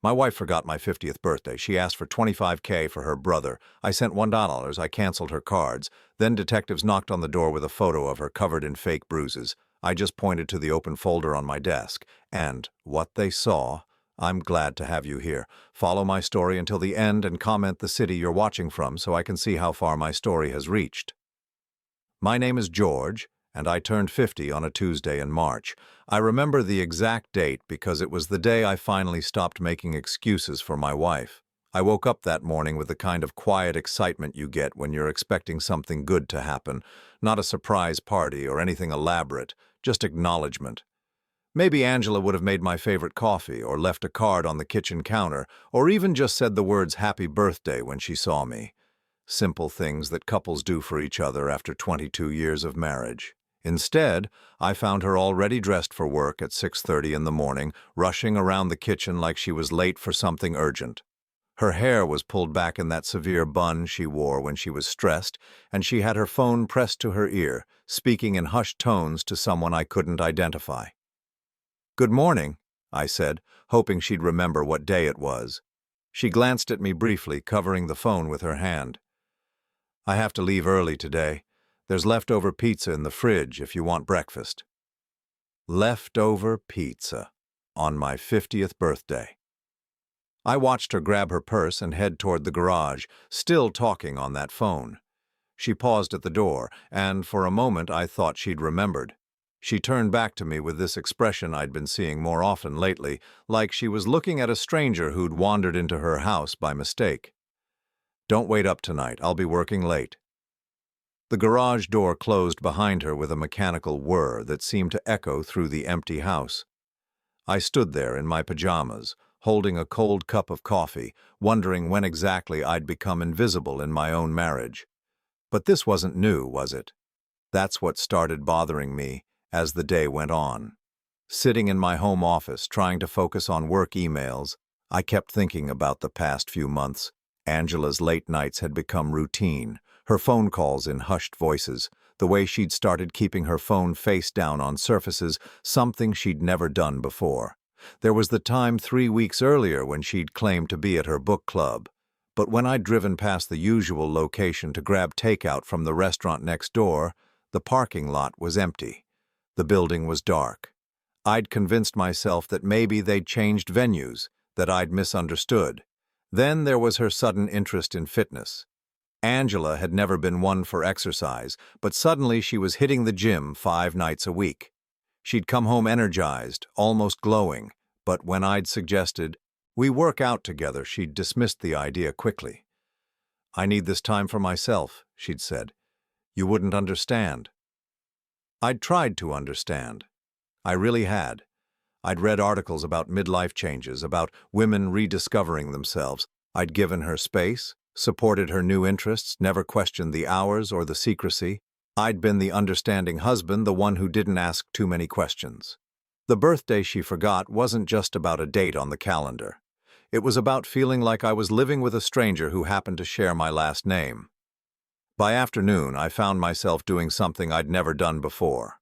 My wife forgot my 50th birthday. She asked for $25K for her brother. I sent $1. I canceled her cards. Then detectives knocked on the door with a photo of her covered in fake bruises. I just pointed to the open folder on my desk. And what they saw, I'm glad to have you here. Follow my story until the end and comment the city you're watching from so I can see how far my story has reached. My name is George, and I turned 50 on a Tuesday in March. I remember the exact date because it was the day I finally stopped making excuses for my wife. I woke up that morning with the kind of quiet excitement you get when you're expecting something good to happen, not a surprise party or anything elaborate, just acknowledgement. Maybe Angela would have made my favorite coffee or left a card on the kitchen counter or even just said the words "Happy Birthday" when she saw me. Simple things that couples do for each other after 22 years of marriage. Instead, I found her already dressed for work at 6:30 in the morning, rushing around the kitchen like she was late for something urgent. Her hair was pulled back in that severe bun she wore when she was stressed, and she had her phone pressed to her ear, speaking in hushed tones to someone I couldn't identify. "Good morning," I said, hoping she'd remember what day it was. She glanced at me briefly, covering the phone with her hand. "I have to leave early today. There's leftover pizza in the fridge if you want breakfast." Leftover pizza on my 50th birthday. I watched her grab her purse and head toward the garage, still talking on that phone. She paused at the door, and for a moment I thought she'd remembered. She turned back to me with this expression I'd been seeing more often lately, like she was looking at a stranger who'd wandered into her house by mistake. "Don't wait up tonight. I'll be working late." The garage door closed behind her with a mechanical whir that seemed to echo through the empty house. I stood there in my pajamas, holding a cold cup of coffee, wondering when exactly I'd become invisible in my own marriage. But this wasn't new, was it? That's what started bothering me as the day went on. Sitting in my home office, trying to focus on work emails, I kept thinking about the past few months. Angela's late nights had become routine, her phone calls in hushed voices, the way she'd started keeping her phone face down on surfaces, something she'd never done before. There was the time 3 weeks earlier when she'd claimed to be at her book club. But when I'd driven past the usual location to grab takeout from the restaurant next door, the parking lot was empty. The building was dark. I'd convinced myself that maybe they'd changed venues, that I'd misunderstood. Then there was her sudden interest in fitness. Angela had never been one for exercise, but suddenly she was hitting the gym 5 nights a week. She'd come home energized, almost glowing, but when I'd suggested, "We work out together," she'd dismissed the idea quickly. "I need this time for myself," she'd said. "You wouldn't understand." I'd tried to understand. I really had. I'd read articles about midlife changes, about women rediscovering themselves. I'd given her space, supported her new interests, never questioned the hours or the secrecy. I'd been the understanding husband, the one who didn't ask too many questions. The birthday she forgot wasn't just about a date on the calendar. It was about feeling like I was living with a stranger who happened to share my last name. By afternoon, I found myself doing something I'd never done before.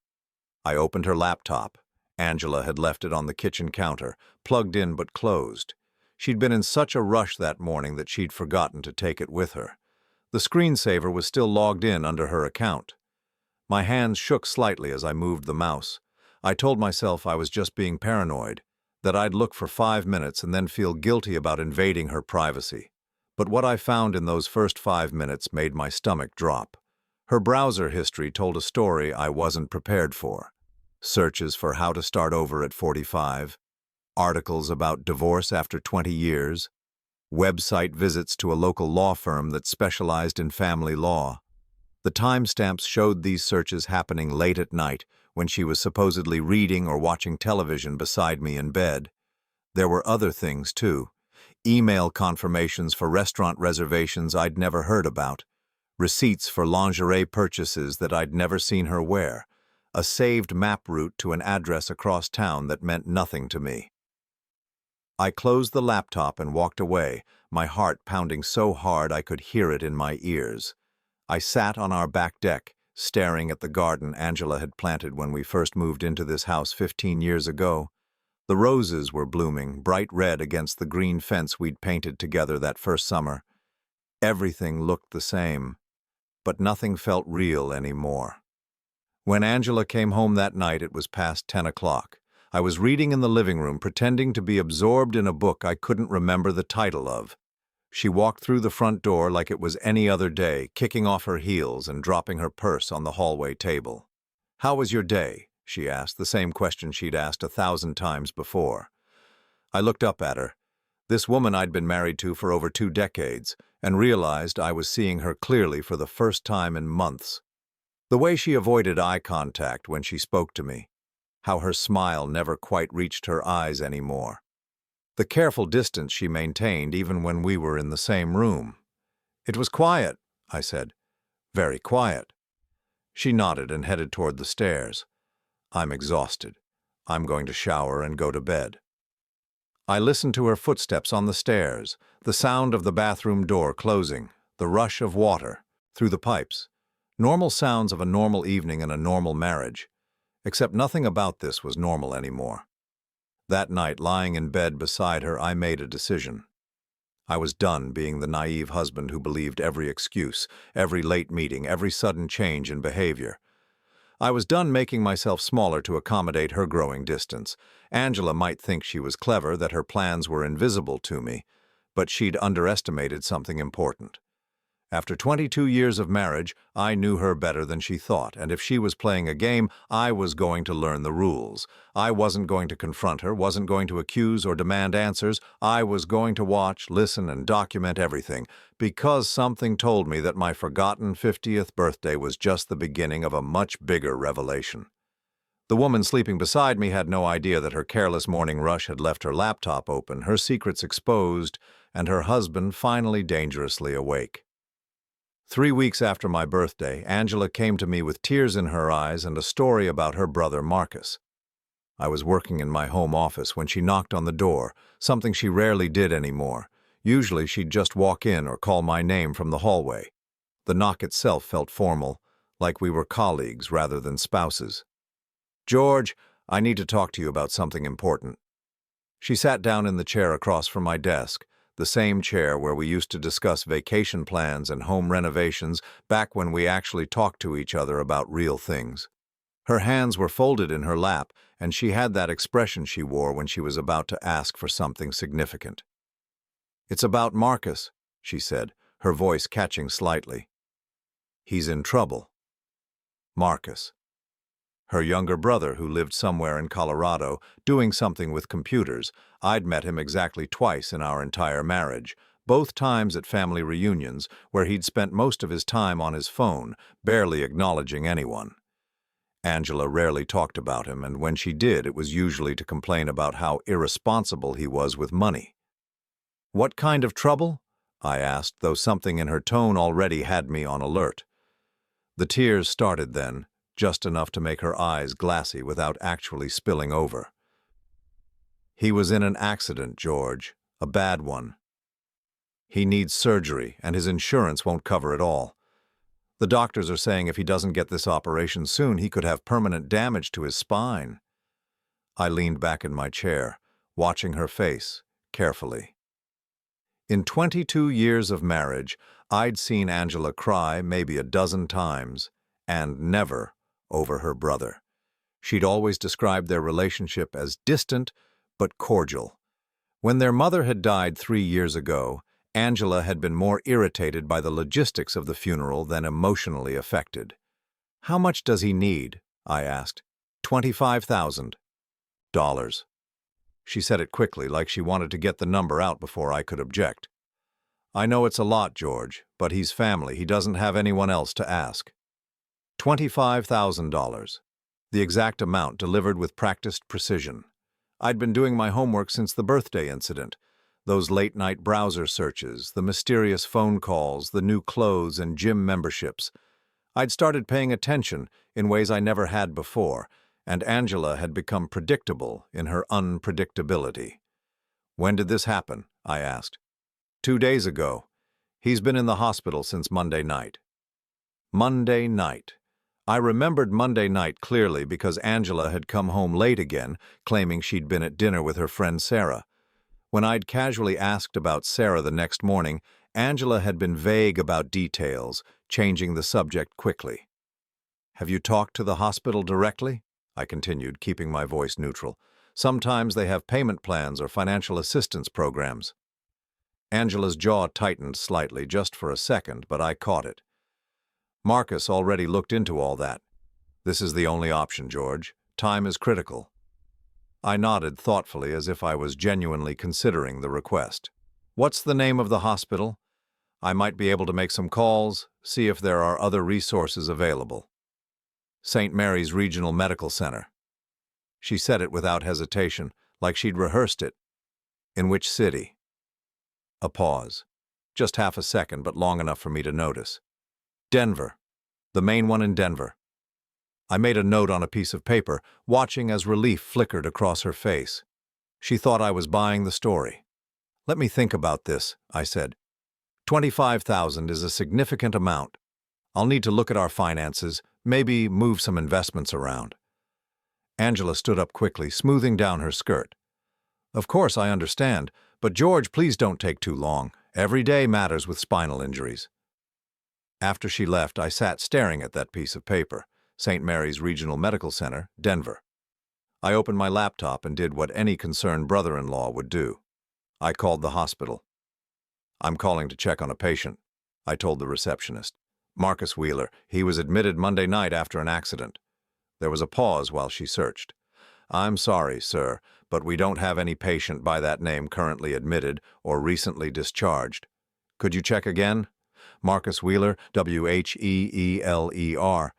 I opened her laptop. Angela had left it on the kitchen counter, plugged in but closed. She'd been in such a rush that morning that she'd forgotten to take it with her. The screensaver was still logged in under her account. My hands shook slightly as I moved the mouse. I told myself I was just being paranoid, that I'd look for 5 minutes and then feel guilty about invading her privacy. But what I found in those first 5 minutes made my stomach drop. Her browser history told a story I wasn't prepared for. Searches for how to start over at 45, articles about divorce after 20 years, website visits to a local law firm that specialized in family law. The timestamps showed these searches happening late at night when she was supposedly reading or watching television beside me in bed. There were other things, too. Email confirmations for restaurant reservations I'd never heard about, receipts for lingerie purchases that I'd never seen her wear, a saved map route to an address across town that meant nothing to me. I closed the laptop and walked away, my heart pounding so hard I could hear it in my ears. I sat on our back deck, staring at the garden Angela had planted when we first moved into this house 15 years ago. The roses were blooming, bright red against the green fence we'd painted together that first summer. Everything looked the same, but nothing felt real anymore. When Angela came home that night, it was past 10 o'clock. I was reading in the living room, pretending to be absorbed in a book I couldn't remember the title of. She walked through the front door like it was any other day, kicking off her heels and dropping her purse on the hallway table. "How was your day?" she asked, the same question she'd asked 1,000 times before. I looked up at her, this woman I'd been married to for over 2 decades, and realized I was seeing her clearly for the first time in months. The way she avoided eye contact when she spoke to me, how her smile never quite reached her eyes anymore. The careful distance she maintained even when we were in the same room. "It was quiet," I said. "Very quiet." She nodded and headed toward the stairs. "I'm exhausted. I'm going to shower and go to bed." I listened to her footsteps on the stairs, the sound of the bathroom door closing, the rush of water through the pipes. Normal sounds of a normal evening in a normal marriage. Except nothing about this was normal anymore. That night, lying in bed beside her, I made a decision. I was done being the naive husband who believed every excuse, every late meeting, every sudden change in behavior. I was done making myself smaller to accommodate her growing distance. Angela might think she was clever, that her plans were invisible to me, but she'd underestimated something important. After 22 years of marriage, I knew her better than she thought, and if she was playing a game, I was going to learn the rules. I wasn't going to confront her, wasn't going to accuse or demand answers. I was going to watch, listen, and document everything, because something told me that my forgotten 50th birthday was just the beginning of a much bigger revelation. The woman sleeping beside me had no idea that her careless morning rush had left her laptop open, her secrets exposed, and her husband finally dangerously awake. 3 weeks after my birthday, Angela came to me with tears in her eyes and a story about her brother Marcus. I was working in my home office when she knocked on the door, something she rarely did anymore. Usually she'd just walk in or call my name from the hallway. The knock itself felt formal, like we were colleagues rather than spouses. "George, I need to talk to you about something important." She sat down in the chair across from my desk, the same chair where we used to discuss vacation plans and home renovations back when we actually talked to each other about real things. Her hands were folded in her lap, and she had that expression she wore when she was about to ask for something significant. "It's about Marcus," she said, her voice catching slightly. "He's in trouble." Marcus. Her younger brother, who lived somewhere in Colorado, doing something with computers. I'd met him exactly twice in our entire marriage, both times at family reunions, where he'd spent most of his time on his phone, barely acknowledging anyone. Angela rarely talked about him, and when she did, it was usually to complain about how irresponsible he was with money. "What kind of trouble?" I asked, though something in her tone already had me on alert. The tears started then, just enough to make her eyes glassy without actually spilling over. "He was in an accident, George, a bad one. He needs surgery, and his insurance won't cover it all. The doctors are saying if he doesn't get this operation soon, he could have permanent damage to his spine." I leaned back in my chair, watching her face carefully. In 22 years of marriage, I'd seen Angela cry maybe a dozen times, and never over her brother. She'd always described their relationship as distant but cordial. When their mother had died 3 years ago, Angela had been more irritated by the logistics of the funeral than emotionally affected. "How much does he need?" I asked. $25,000. She said it quickly, like she wanted to get the number out before I could object. "I know it's a lot, George, but he's family. He doesn't have anyone else to ask." $25,000. The exact amount delivered with practiced precision. I'd been doing my homework since the birthday incident. Those late-night browser searches, the mysterious phone calls, the new clothes and gym memberships. I'd started paying attention in ways I never had before, and Angela had become predictable in her unpredictability. "When did this happen?" I asked. 2 days ago. He's been in the hospital since Monday night." Monday night. I remembered Monday night clearly because Angela had come home late again, claiming she'd been at dinner with her friend Sarah. When I'd casually asked about Sarah the next morning, Angela had been vague about details, changing the subject quickly. "Have you talked to the hospital directly?" I continued, keeping my voice neutral. "Sometimes they have payment plans or financial assistance programs." Angela's jaw tightened slightly, just for a second, but I caught it. "Marcus already looked into all that. This is the only option, George. Time is critical." I nodded thoughtfully as if I was genuinely considering the request. "What's the name of the hospital? I might be able to make some calls, see if there are other resources available." "St. Mary's Regional Medical Center." She said it without hesitation, like she'd rehearsed it. "In which city?" A pause. Just half a second, but long enough for me to notice. "Denver. The main one in Denver." I made a note on a piece of paper, watching as relief flickered across her face. She thought I was buying the story. "Let me think about this," I said. "25,000 is a significant amount. I'll need to look at our finances, maybe move some investments around." Angela stood up quickly, smoothing down her skirt. "Of course, I understand, but George, please don't take too long. Every day matters with spinal injuries." After she left, I sat staring at that piece of paper, St. Mary's Regional Medical Center, Denver. I opened my laptop and did what any concerned brother-in-law would do. I called the hospital. "I'm calling to check on a patient," I told the receptionist. "Marcus Wheeler. He was admitted Monday night after an accident." There was a pause while she searched. "I'm sorry, sir, but we don't have any patient by that name currently admitted or recently discharged. Could you check again? Marcus Wheeler, Wheeler.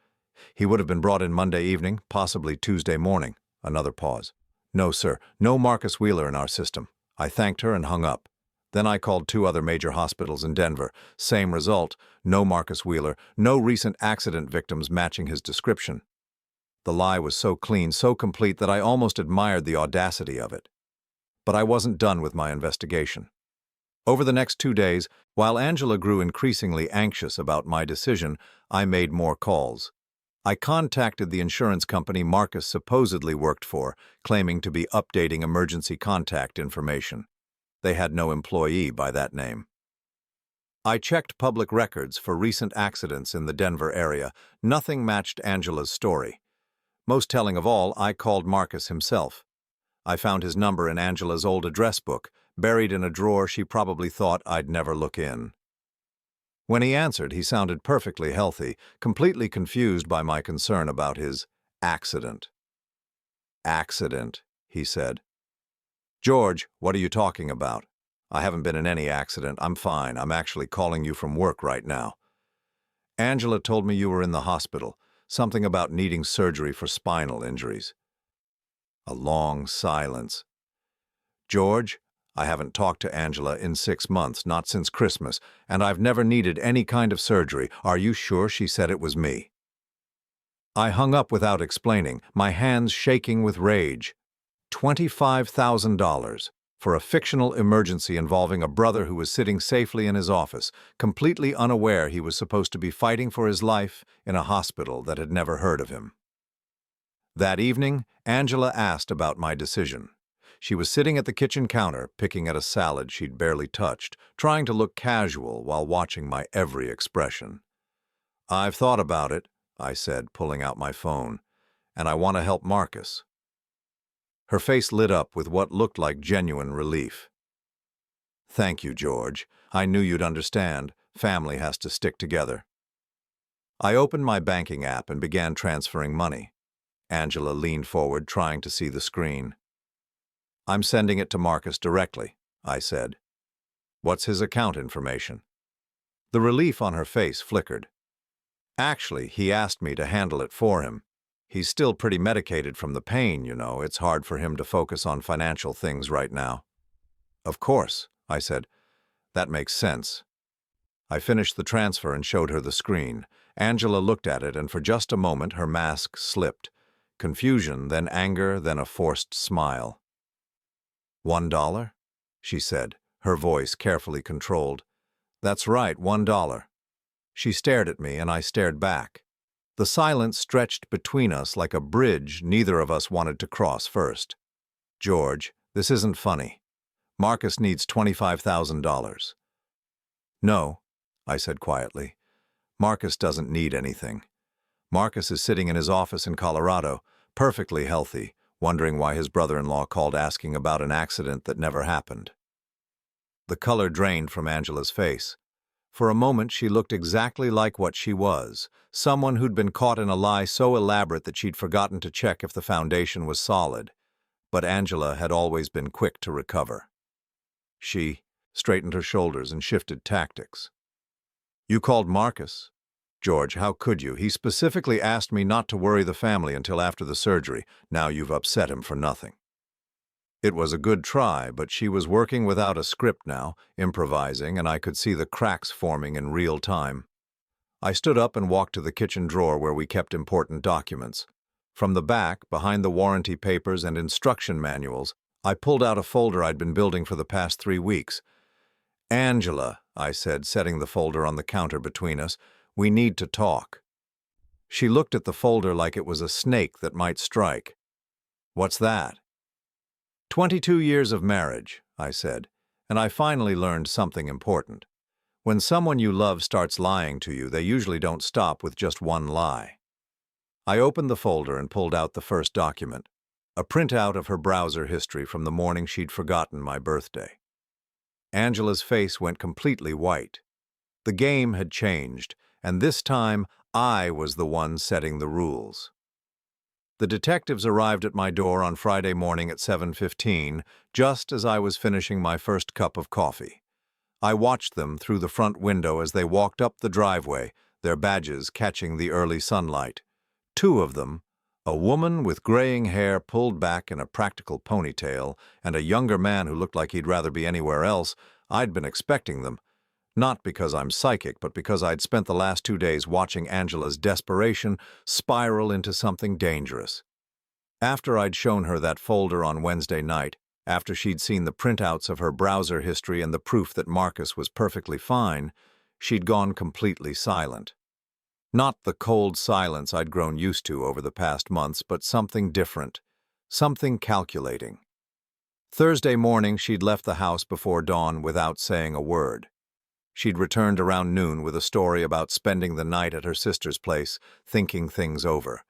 He would have been brought in Monday evening, possibly Tuesday morning." Another pause. "No, sir, no Marcus Wheeler in our system." I thanked her and hung up. Then I called 2 other major hospitals in Denver. Same result, no Marcus Wheeler, no recent accident victims matching his description. The lie was so clean, so complete that I almost admired the audacity of it. But I wasn't done with my investigation. Over the next 2 days, while Angela grew increasingly anxious about my decision, I made more calls. I contacted the insurance company Marcus supposedly worked for, claiming to be updating emergency contact information. They had no employee by that name. I checked public records for recent accidents in the Denver area. Nothing matched Angela's story. Most telling of all, I called Marcus himself. I found his number in Angela's old address book, buried in a drawer she probably thought I'd never look in. When he answered, he sounded perfectly healthy, completely confused by my concern about his accident. "Accident," he said. "George, what are you talking about? I haven't been in any accident. I'm fine. I'm actually calling you from work right now." "Angela told me you were in the hospital. Something about needing surgery for spinal injuries." A long silence. "George, I haven't talked to Angela in 6 months, not since Christmas, and I've never needed any kind of surgery. Are you sure she said it was me?" I hung up without explaining, my hands shaking with rage. $25,000 for a fictional emergency involving a brother who was sitting safely in his office, completely unaware he was supposed to be fighting for his life in a hospital that had never heard of him. That evening, Angela asked about my decision. She was sitting at the kitchen counter, picking at a salad she'd barely touched, trying to look casual while watching my every expression. "I've thought about it," I said, pulling out my phone, "and I want to help Marcus." Her face lit up with what looked like genuine relief. "Thank you, George. I knew you'd understand. Family has to stick together." I opened my banking app and began transferring money. Angela leaned forward, trying to see the screen. "I'm sending it to Marcus directly," I said. "What's his account information?" The relief on her face flickered. "Actually, he asked me to handle it for him. He's still pretty medicated from the pain, you know. It's hard for him to focus on financial things right now." "Of course," I said. "That makes sense." I finished the transfer and showed her the screen. Angela looked at it, and for just a moment her mask slipped. Confusion, then anger, then a forced smile. $1? She said, her voice carefully controlled. "That's right, $1. She stared at me, and I stared back. The silence stretched between us like a bridge neither of us wanted to cross first. "George, this isn't funny. Marcus needs $25,000. "No," I said quietly. "Marcus doesn't need anything. Marcus is sitting in his office in Colorado, perfectly healthy, wondering why his brother-in-law called asking about an accident that never happened." The color drained from Angela's face. For a moment she looked exactly like what she was, someone who'd been caught in a lie so elaborate that she'd forgotten to check if the foundation was solid. But Angela had always been quick to recover. She straightened her shoulders and shifted tactics. "You called Marcus? George, how could you? He specifically asked me not to worry the family until after the surgery. Now you've upset him for nothing." It was a good try, but she was working without a script now, improvising, and I could see the cracks forming in real time. I stood up and walked to the kitchen drawer where we kept important documents. From the back, behind the warranty papers and instruction manuals, I pulled out a folder I'd been building for the past 3 weeks. "Angela," I said, setting the folder on the counter between us, "we need to talk." She looked at the folder like it was a snake that might strike. "What's that?" 22 years of marriage," I said, "and I finally learned something important. When someone you love starts lying to you, they usually don't stop with just one lie." I opened the folder and pulled out the first document, a printout of her browser history from the morning she'd forgotten my birthday. Angela's face went completely white. The game had changed, and this time I was the one setting the rules. The detectives arrived at my door on Friday morning at 7:15, just as I was finishing my first cup of coffee. I watched them through the front window as they walked up the driveway, their badges catching the early sunlight. 2 of them, a woman with graying hair pulled back in a practical ponytail, and a younger man who looked like he'd rather be anywhere else. I'd been expecting them. Not because I'm psychic, but because I'd spent the last 2 days watching Angela's desperation spiral into something dangerous. After I'd shown her that folder on Wednesday night, after she'd seen the printouts of her browser history and the proof that Marcus was perfectly fine, she'd gone completely silent. Not the cold silence I'd grown used to over the past months, but something different, something calculating. Thursday morning, she'd left the house before dawn without saying a word. She'd returned around noon with a story about spending the night at her sister's place, thinking things over.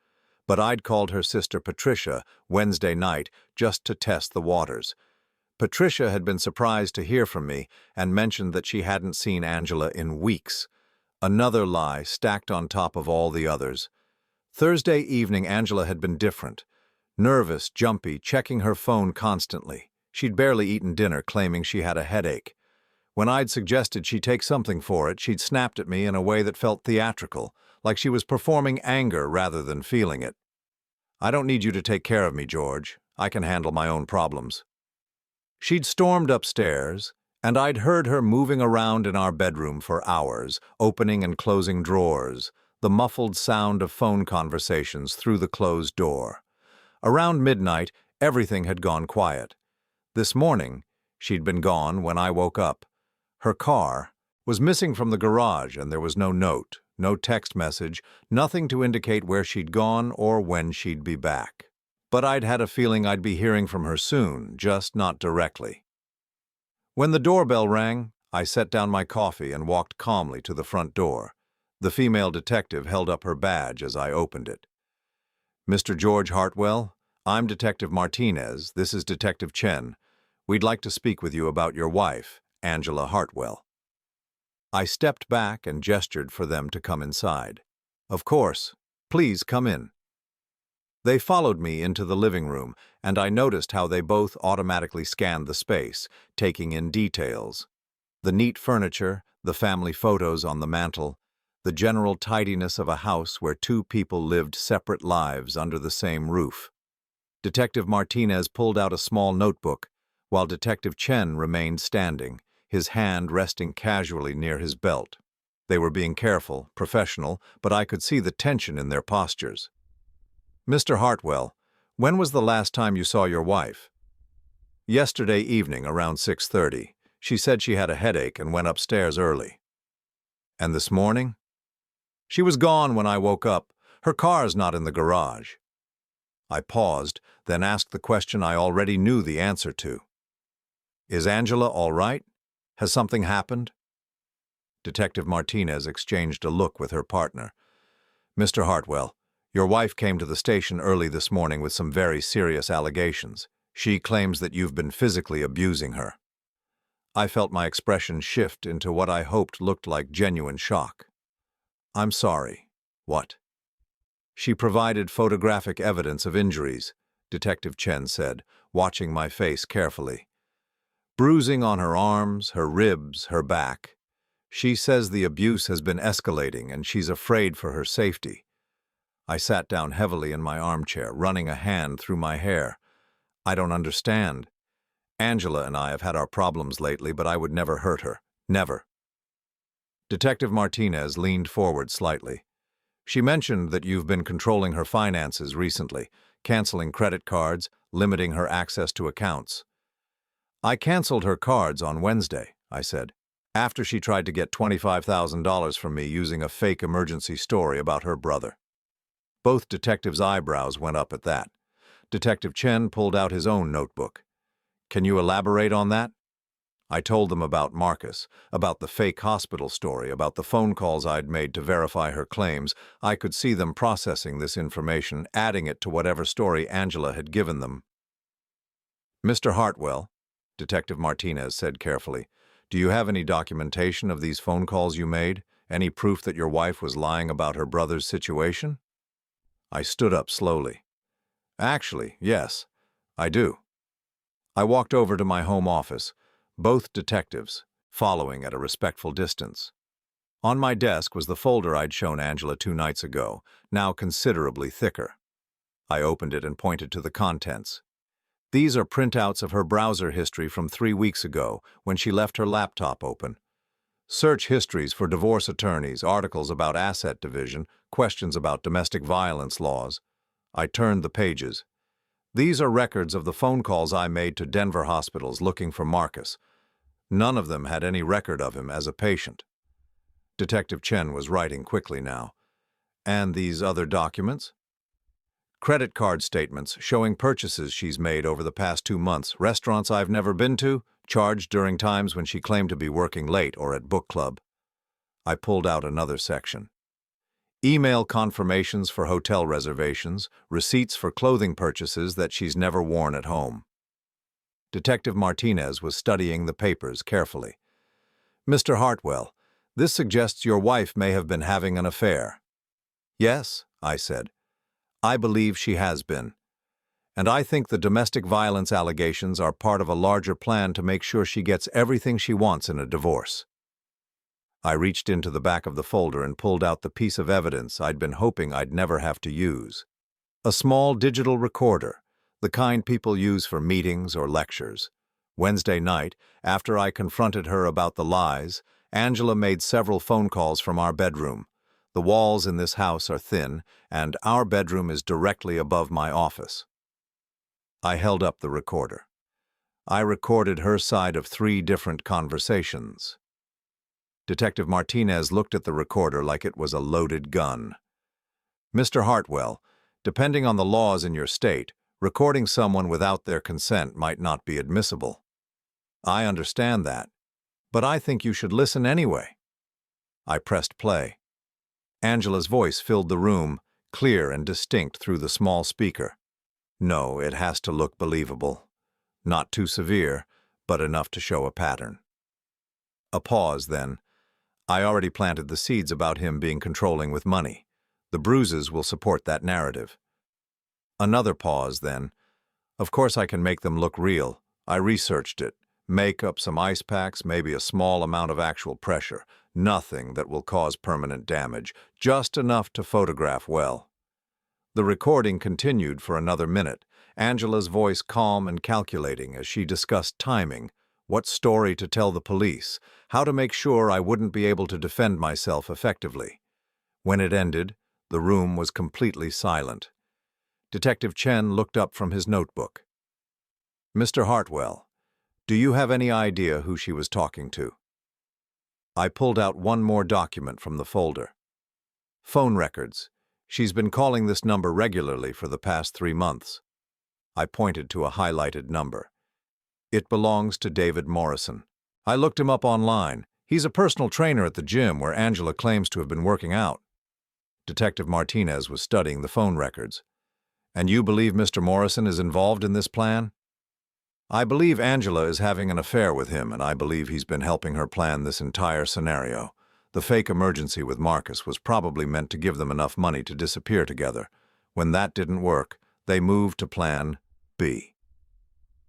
But I'd called her sister Patricia Wednesday night just to test the waters. Patricia had been surprised to hear from me and mentioned that she hadn't seen Angela in weeks. Another lie stacked on top of all the others. Thursday evening, Angela had been different. Nervous, jumpy, checking her phone constantly. She'd barely eaten dinner, claiming she had a headache. When I'd suggested she take something for it, she'd snapped at me in a way that felt theatrical, like she was performing anger rather than feeling it. "I don't need you to take care of me, George. I can handle my own problems." She'd stormed upstairs, and I'd heard her moving around in our bedroom for hours, opening and closing drawers, the muffled sound of phone conversations through the closed door. Around midnight, everything had gone quiet. This morning, she'd been gone when I woke up. Her car was missing from the garage, and there was no note, no text message, nothing to indicate where she'd gone or when she'd be back. But I'd had a feeling I'd be hearing from her soon, just not directly. When the doorbell rang, I set down my coffee and walked calmly to the front door. The female detective held up her badge as I opened it. "Mr. George Hartwell, I'm Detective Martinez. This is Detective Chen. We'd like to speak with you about your wife, Angela Hartwell." I stepped back and gestured for them to come inside. "Of course. Please come in." They followed me into the living room, and I noticed how they both automatically scanned the space, taking in details. The neat furniture, the family photos on the mantel, the general tidiness of a house where 2 people lived separate lives under the same roof. Detective Martinez pulled out a small notebook, while Detective Chen remained standing, his hand resting casually near his belt. They were being careful, professional, but I could see the tension in their postures. "Mr. Hartwell, when was the last time you saw your wife?" "Yesterday evening, around 6:30. She said she had a headache and went upstairs early." "And this morning?" "She was gone when I woke up. Her car's not in the garage. I paused, then asked the question I already knew the answer to. Is Angela all right? Has something happened? Detective Martinez exchanged a look with her partner. Mr. Hartwell, your wife came to the station early this morning with some very serious allegations. She claims that you've been physically abusing her. I felt my expression shift into what I hoped looked like genuine shock. I'm sorry. What? She provided photographic evidence of injuries, Detective Chen said, watching my face carefully. Bruising on her arms, her ribs, her back. She says the abuse has been escalating and she's afraid for her safety. I sat down heavily in my armchair, running a hand through my hair. I don't understand. Angela and I have had our problems lately, but I would never hurt her. Never. Detective Martinez leaned forward slightly. She mentioned that you've been controlling her finances recently, canceling credit cards, limiting her access to accounts. I canceled her cards on Wednesday, I said, after she tried to get $25,000 from me using a fake emergency story about her brother. Both detectives' eyebrows went up at that. Detective Chen pulled out his own notebook. Can you elaborate on that? I told them about Marcus, about the fake hospital story, about the phone calls I'd made to verify her claims. I could see them processing this information, adding it to whatever story Angela had given them. Mr. Hartwell, Detective Martinez said carefully, do you have any documentation of these phone calls you made? Any proof that your wife was lying about her brother's situation? I stood up slowly. Actually, yes, I do. I walked over to my home office, both detectives following at a respectful distance. On my desk was the folder I'd shown Angela 2 nights ago, now considerably thicker. I opened it and pointed to the contents. These are printouts of her browser history from 3 weeks ago, when she left her laptop open. Search histories for divorce attorneys, articles about asset division, questions about domestic violence laws. I turned the pages. These are records of the phone calls I made to Denver hospitals looking for Marcus. None of them had any record of him as a patient. Detective Chen was writing quickly now. And these other documents? Credit card statements showing purchases she's made over the past 2 months, restaurants I've never been to, charged during times when she claimed to be working late or at book club. I pulled out another section. Email confirmations for hotel reservations, receipts for clothing purchases that she's never worn at home. Detective Martinez was studying the papers carefully. Mr. Hartwell, this suggests your wife may have been having an affair. Yes, I said. I believe she has been. And I think the domestic violence allegations are part of a larger plan to make sure she gets everything she wants in a divorce. I reached into the back of the folder and pulled out the piece of evidence I'd been hoping I'd never have to use. A small digital recorder, the kind people use for meetings or lectures. Wednesday night, after I confronted her about the lies, Angela made several phone calls from our bedroom. The walls in this house are thin, and our bedroom is directly above my office. I held up the recorder. I recorded her side of 3 different conversations. Detective Martinez looked at the recorder like it was a loaded gun. Mr. Hartwell, depending on the laws in your state, recording someone without their consent might not be admissible. I understand that, but I think you should listen anyway. I pressed play. Angela's voice filled the room, clear and distinct through the small speaker. No, it has to look believable. Not too severe, but enough to show a pattern. A pause, then. I already planted the seeds about him being controlling with money. The bruises will support that narrative. Another pause, then. Of course I can make them look real. I researched it. Make up some ice packs, maybe a small amount of actual pressure. Nothing that will cause permanent damage, just enough to photograph well. The recording continued for another minute, Angela's voice calm and calculating as she discussed timing, what story to tell the police, how to make sure I wouldn't be able to defend myself effectively. When it ended, the room was completely silent. Detective Chen looked up from his notebook. Mr. Hartwell, do you have any idea who she was talking to? I pulled out one more document from the folder. Phone records. She's been calling this number regularly for the past 3 months. I pointed to a highlighted number. It belongs to David Morrison. I looked him up online. He's a personal trainer at the gym where Angela claims to have been working out. Detective Martinez was studying the phone records. And you believe Mr. Morrison is involved in this plan? I believe Angela is having an affair with him, and I believe he's been helping her plan this entire scenario. The fake emergency with Marcus was probably meant to give them enough money to disappear together. When that didn't work, they moved to plan B.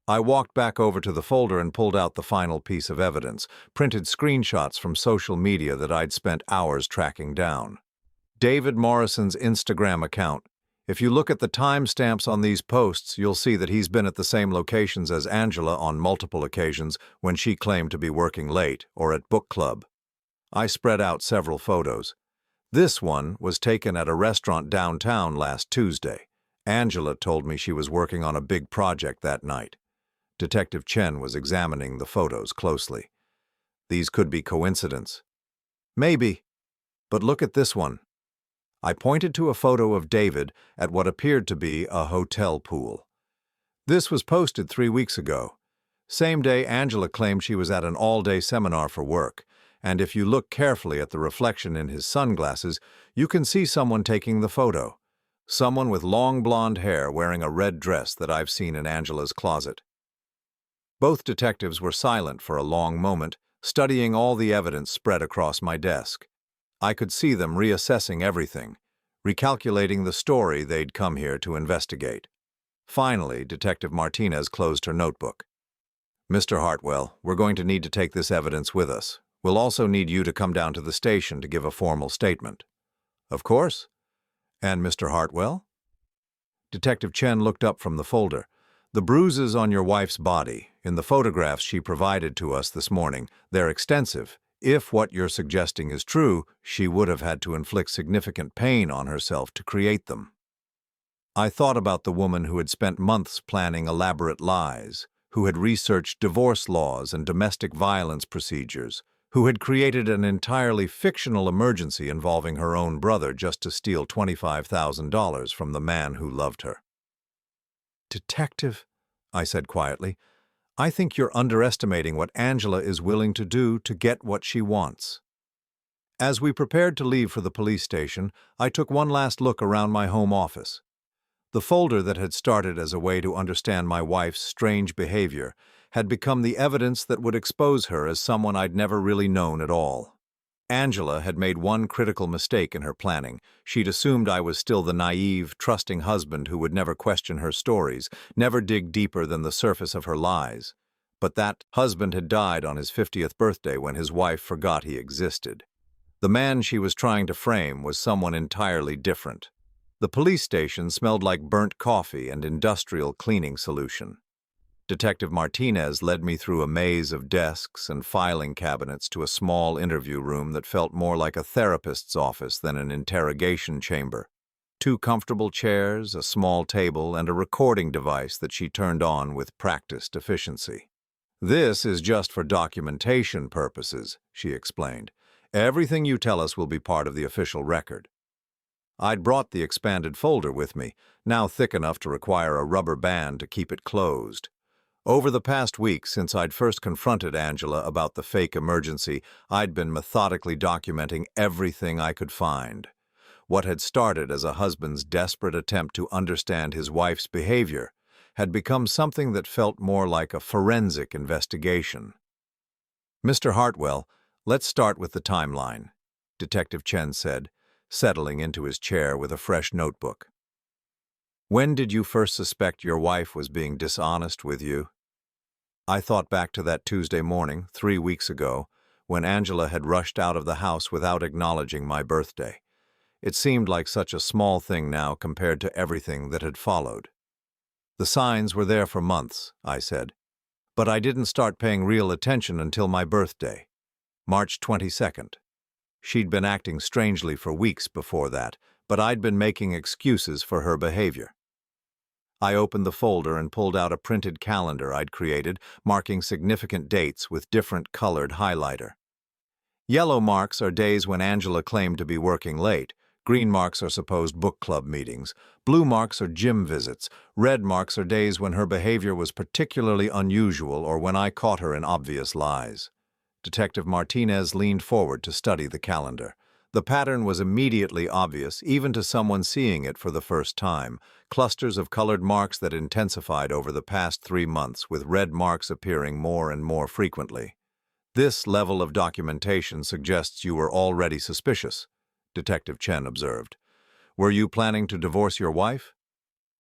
I walked back over to the folder and pulled out the final piece of evidence, printed screenshots from social media that I'd spent hours tracking down. David Morrison's Instagram account. If you look at the timestamps on these posts, you'll see that he's been at the same locations as Angela on multiple occasions when she claimed to be working late or at book club. I spread out several photos. This one was taken at a restaurant downtown last Tuesday. Angela told me she was working on a big project that night. Detective Chen was examining the photos closely. These could be coincidence. Maybe. But look at this one. I pointed to a photo of David at what appeared to be a hotel pool. This was posted 3 weeks ago. Same day Angela claimed she was at an all-day seminar for work, and if you look carefully at the reflection in his sunglasses, you can see someone taking the photo. Someone with long blonde hair wearing a red dress that I've seen in Angela's closet. Both detectives were silent for a long moment, studying all the evidence spread across my desk. I could see them reassessing everything, recalculating the story they'd come here to investigate. Finally, Detective Martinez closed her notebook. Mr. Hartwell, we're going to need to take this evidence with us. We'll also need you to come down to the station to give a formal statement. Of course. And Mr. Hartwell? Detective Chen looked up from the folder. The bruises on your wife's body, in the photographs she provided to us this morning, they're extensive. If what you're suggesting is true, she would have had to inflict significant pain on herself to create them. I thought about the woman who had spent months planning elaborate lies, who had researched divorce laws and domestic violence procedures, who had created an entirely fictional emergency involving her own brother just to steal $25,000 from the man who loved her. Detective, I said quietly, I think you're underestimating what Angela is willing to do to get what she wants. As we prepared to leave for the police station, I took one last look around my home office. The folder that had started as a way to understand my wife's strange behavior had become the evidence that would expose her as someone I'd never really known at all. Angela had made one critical mistake in her planning. She'd assumed I was still the naive, trusting husband who would never question her stories, never dig deeper than the surface of her lies. But that husband had died on his 50th birthday when his wife forgot he existed. The man she was trying to frame was someone entirely different. The police station smelled like burnt coffee and industrial cleaning solution. Detective Martinez led me through a maze of desks and filing cabinets to a small interview room that felt more like a therapist's office than an interrogation chamber. 2 comfortable chairs, a small table, and a recording device that she turned on with practiced efficiency. This is just for documentation purposes, she explained. Everything you tell us will be part of the official record. I'd brought the expanded folder with me, now thick enough to require a rubber band to keep it closed. Over the past week, since I'd first confronted Angela about the fake emergency, I'd been methodically documenting everything I could find. What had started as a husband's desperate attempt to understand his wife's behavior had become something that felt more like a forensic investigation. Mr. Hartwell, let's start with the timeline, Detective Chen said, settling into his chair with a fresh notebook. When did you first suspect your wife was being dishonest with you? I thought back to that Tuesday morning, 3 weeks ago, when Angela had rushed out of the house without acknowledging my birthday. It seemed like such a small thing now compared to everything that had followed. The signs were there for months, I said, but I didn't start paying real attention until my birthday, March 22nd. She'd been acting strangely for weeks before that, but I'd been making excuses for her behavior. I opened the folder and pulled out a printed calendar I'd created, marking significant dates with different colored highlighter. Yellow marks are days when Angela claimed to be working late. Green marks are supposed book club meetings. Blue marks are gym visits. Red marks are days when her behavior was particularly unusual or when I caught her in obvious lies. Detective Martinez leaned forward to study the calendar. The pattern was immediately obvious, even to someone seeing it for the first time. Clusters of colored marks that intensified over the past 3 months, with red marks appearing more and more frequently. This level of documentation suggests you were already suspicious, Detective Chen observed. Were you planning to divorce your wife?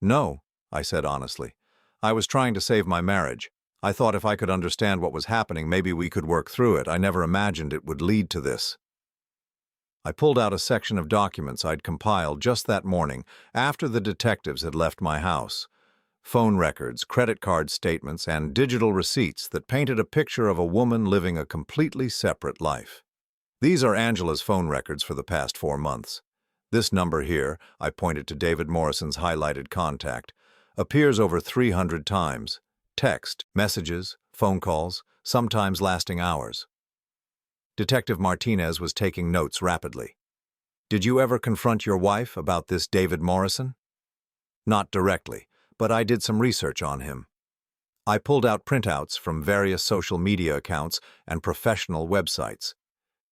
No, I said honestly. I was trying to save my marriage. I thought if I could understand what was happening, maybe we could work through it. I never imagined it would lead to this. I pulled out a section of documents I'd compiled just that morning, after the detectives had left my house. Phone records, credit card statements, and digital receipts that painted a picture of a woman living a completely separate life. These are Angela's phone records for the past 4 months. This number here, I pointed to David Morrison's highlighted contact, appears over 300 times. Text, messages, phone calls, sometimes lasting hours. Detective Martinez was taking notes rapidly. Did you ever confront your wife about this David Morrison? Not directly, but I did some research on him. I pulled out printouts from various social media accounts and professional websites.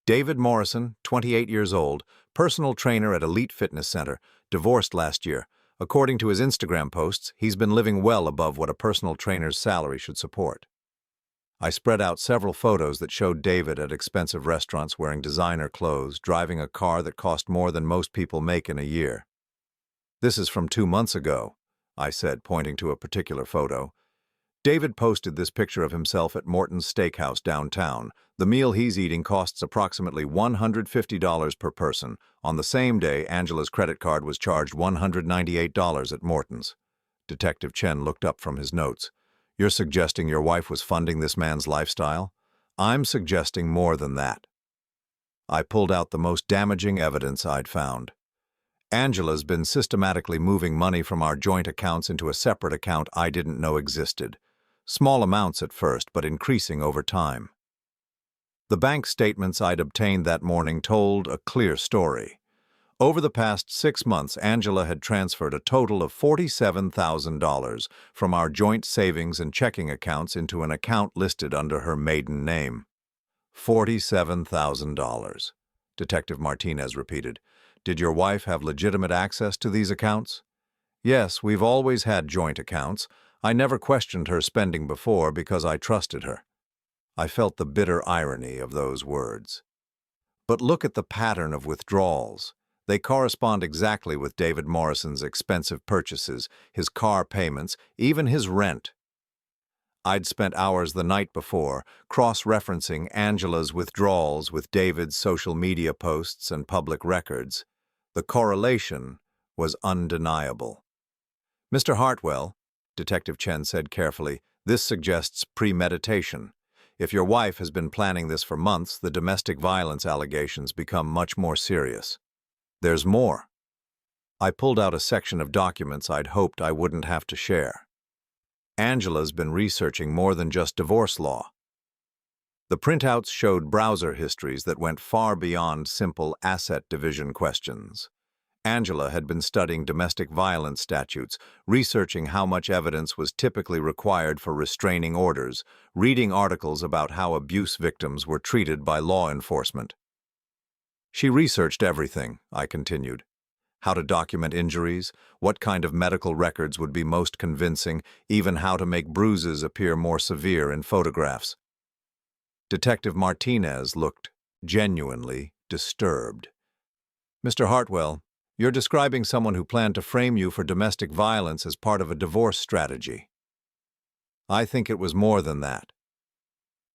David Morrison, 28 years old, personal trainer at Elite Fitness Center, divorced last year. According to his Instagram posts, he's been living well above what a personal trainer's salary should support. I spread out several photos that showed David at expensive restaurants wearing designer clothes, driving a car that cost more than most people make in a year. This is from 2 months ago, I said, pointing to a particular photo. David posted this picture of himself at Morton's Steakhouse downtown. The meal he's eating costs approximately $150 per person. On the same day, Angela's credit card was charged $198 at Morton's. Detective Chen looked up from his notes. You're suggesting your wife was funding this man's lifestyle? I'm suggesting more than that. I pulled out the most damaging evidence I'd found. Angela's been systematically moving money from our joint accounts into a separate account I didn't know existed. Small amounts at first, but increasing over time. The bank statements I'd obtained that morning told a clear story. Over the past 6 months, Angela had transferred a total of $47,000 from our joint savings and checking accounts into an account listed under her maiden name. $47,000, Detective Martinez repeated. Did your wife have legitimate access to these accounts? Yes, we've always had joint accounts. I never questioned her spending before because I trusted her. I felt the bitter irony of those words. But look at the pattern of withdrawals. They correspond exactly with David Morrison's expensive purchases, his car payments, even his rent. I'd spent hours the night before cross-referencing Angela's withdrawals with David's social media posts and public records. The correlation was undeniable. Mr. Hartwell, Detective Chen said carefully, this suggests premeditation. If your wife has been planning this for months, the domestic violence allegations become much more serious. There's more. I pulled out a section of documents I'd hoped I wouldn't have to share. Angela's been researching more than just divorce law. The printouts showed browser histories that went far beyond simple asset division questions. Angela had been studying domestic violence statutes, researching how much evidence was typically required for restraining orders, reading articles about how abuse victims were treated by law enforcement. She researched everything, I continued. How to document injuries, what kind of medical records would be most convincing, even how to make bruises appear more severe in photographs. Detective Martinez looked genuinely disturbed. Mr. Hartwell, you're describing someone who planned to frame you for domestic violence as part of a divorce strategy. I think it was more than that.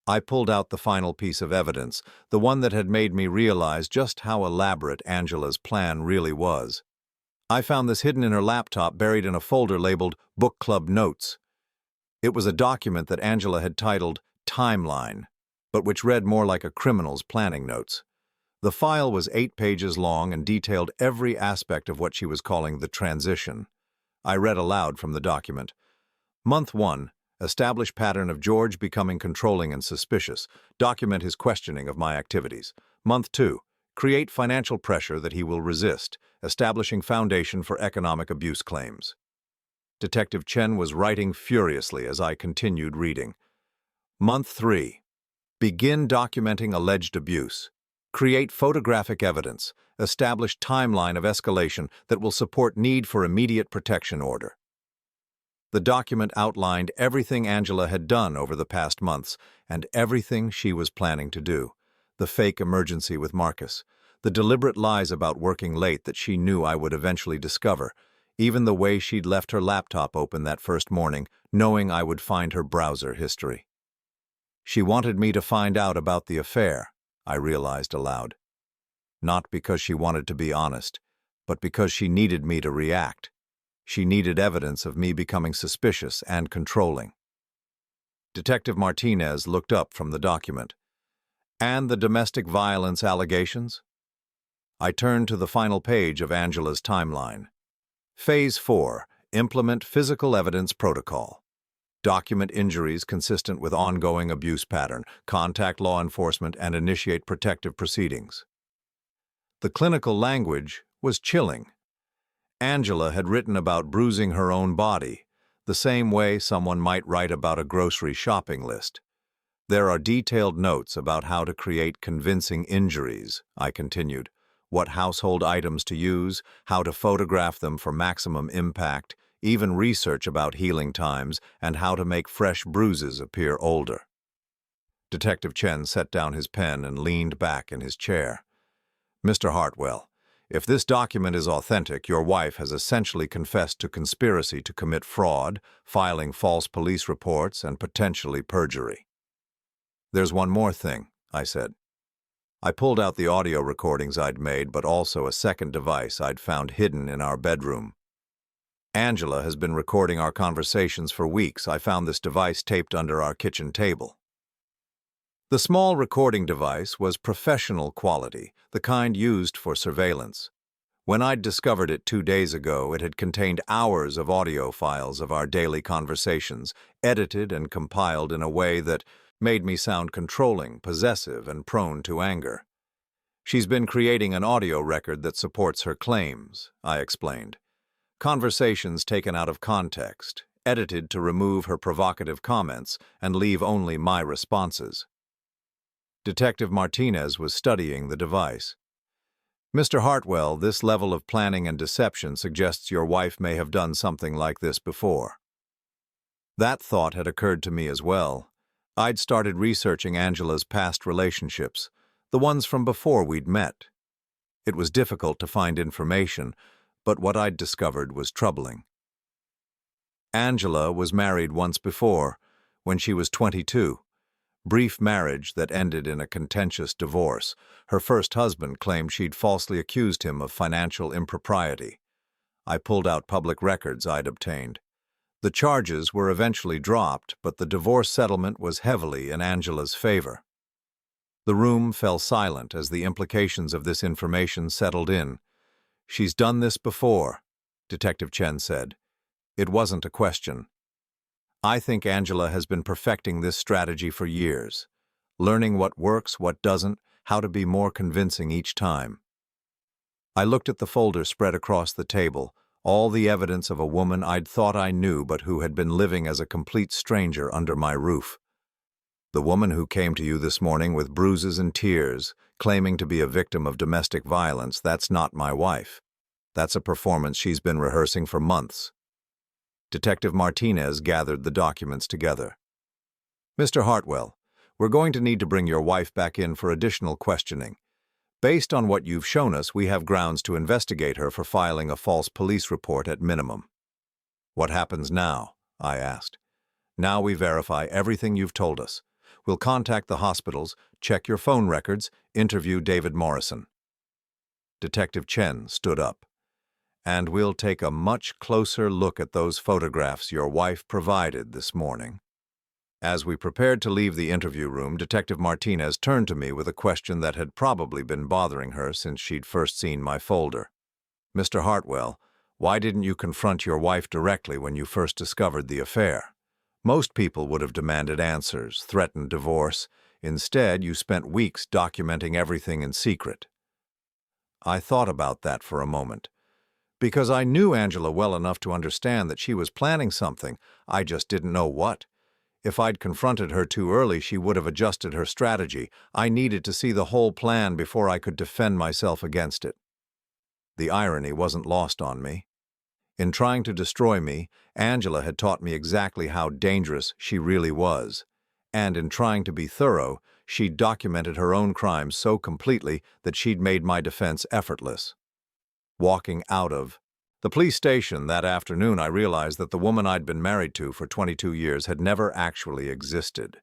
I pulled out the final piece of evidence, the one that had made me realize just how elaborate Angela's plan really was. I found this hidden in her laptop, buried in a folder labeled Book Club Notes. It was a document that Angela had titled Timeline, but which read more like a criminal's planning notes. The file was 8 pages long and detailed every aspect of what she was calling the transition. I read aloud from the document. Month 1. Establish pattern of George becoming controlling and suspicious. Document his questioning of my activities. Month 2. Create financial pressure that he will resist. establishing foundation for economic abuse claims. Detective Chen was writing furiously as I continued reading. Month 3. Begin documenting alleged abuse. Create photographic evidence. Establish timeline of escalation that will support need for immediate protection order. The document outlined everything Angela had done over the past months and everything she was planning to do. The fake emergency with Marcus, the deliberate lies about working late that she knew I would eventually discover, even the way she'd left her laptop open that first morning, knowing I would find her browser history. She wanted me to find out about the affair, I realized aloud. Not because she wanted to be honest, but because she needed me to react. She needed evidence of me becoming suspicious and controlling. Detective Martinez looked up from the document. And the domestic violence allegations? I turned to the final page of Angela's timeline. Phase 4. Implement physical evidence protocol. Document injuries consistent with ongoing abuse pattern, contact law enforcement, and initiate protective proceedings. The clinical language was chilling. Angela had written about bruising her own body, the same way someone might write about a grocery shopping list. There are detailed notes about how to create convincing injuries, I continued, what household items to use, how to photograph them for maximum impact, even research about healing times, and how to make fresh bruises appear older. Detective Chen set down his pen and leaned back in his chair. Mr. Hartwell, if this document is authentic, your wife has essentially confessed to conspiracy to commit fraud, filing false police reports, and potentially perjury. There's one more thing, I said. I pulled out the audio recordings I'd made, but also a second device I'd found hidden in our bedroom. Angela has been recording our conversations for weeks. I found this device taped under our kitchen table. The small recording device was professional quality, the kind used for surveillance. When I'd discovered it 2 days ago, it had contained hours of audio files of our daily conversations, edited and compiled in a way that made me sound controlling, possessive, and prone to anger. She's been creating an audio record that supports her claims, I explained. Conversations taken out of context, edited to remove her provocative comments and leave only my responses. Detective Martinez was studying the device. Mr. Hartwell, this level of planning and deception suggests your wife may have done something like this before. That thought had occurred to me as well. I'd started researching Angela's past relationships, the ones from before we'd met. It was difficult to find information, but what I'd discovered was troubling. Angela was married once before, when she was 22. Brief marriage that ended in a contentious divorce. Her first husband claimed she'd falsely accused him of financial impropriety. I pulled out public records I'd obtained. The charges were eventually dropped, but the divorce settlement was heavily in Angela's favor. The room fell silent as the implications of this information settled in. She's done this before, Detective Chen said. It wasn't a question. I think Angela has been perfecting this strategy for years, learning what works, what doesn't, how to be more convincing each time. I looked at the folder spread across the table, all the evidence of a woman I'd thought I knew but who had been living as a complete stranger under my roof. The woman who came to you this morning with bruises and tears, claiming to be a victim of domestic violence, that's not my wife. That's a performance she's been rehearsing for months. Detective Martinez gathered the documents together. Mr. Hartwell, we're going to need to bring your wife back in for additional questioning. Based on what you've shown us, we have grounds to investigate her for filing a false police report at minimum. What happens now? I asked. Now we verify everything you've told us. We'll contact the hospitals, check your phone records, interview David Morrison. Detective Chen stood up. And we'll take a much closer look at those photographs your wife provided this morning. As we prepared to leave the interview room, Detective Martinez turned to me with a question that had probably been bothering her since she'd first seen my folder. Mr. Hartwell, why didn't you confront your wife directly when you first discovered the affair? Most people would have demanded answers, threatened divorce. Instead, you spent weeks documenting everything in secret. I thought about that for a moment. Because I knew Angela well enough to understand that she was planning something, I just didn't know what. If I'd confronted her too early, she would have adjusted her strategy. I needed to see the whole plan before I could defend myself against it. The irony wasn't lost on me. In trying to destroy me, Angela had taught me exactly how dangerous she really was. And in trying to be thorough, she'd documented her own crimes so completely that she'd made my defense effortless. Walking out of the police station that afternoon, I realized that the woman I'd been married to for 22 years had never actually existed.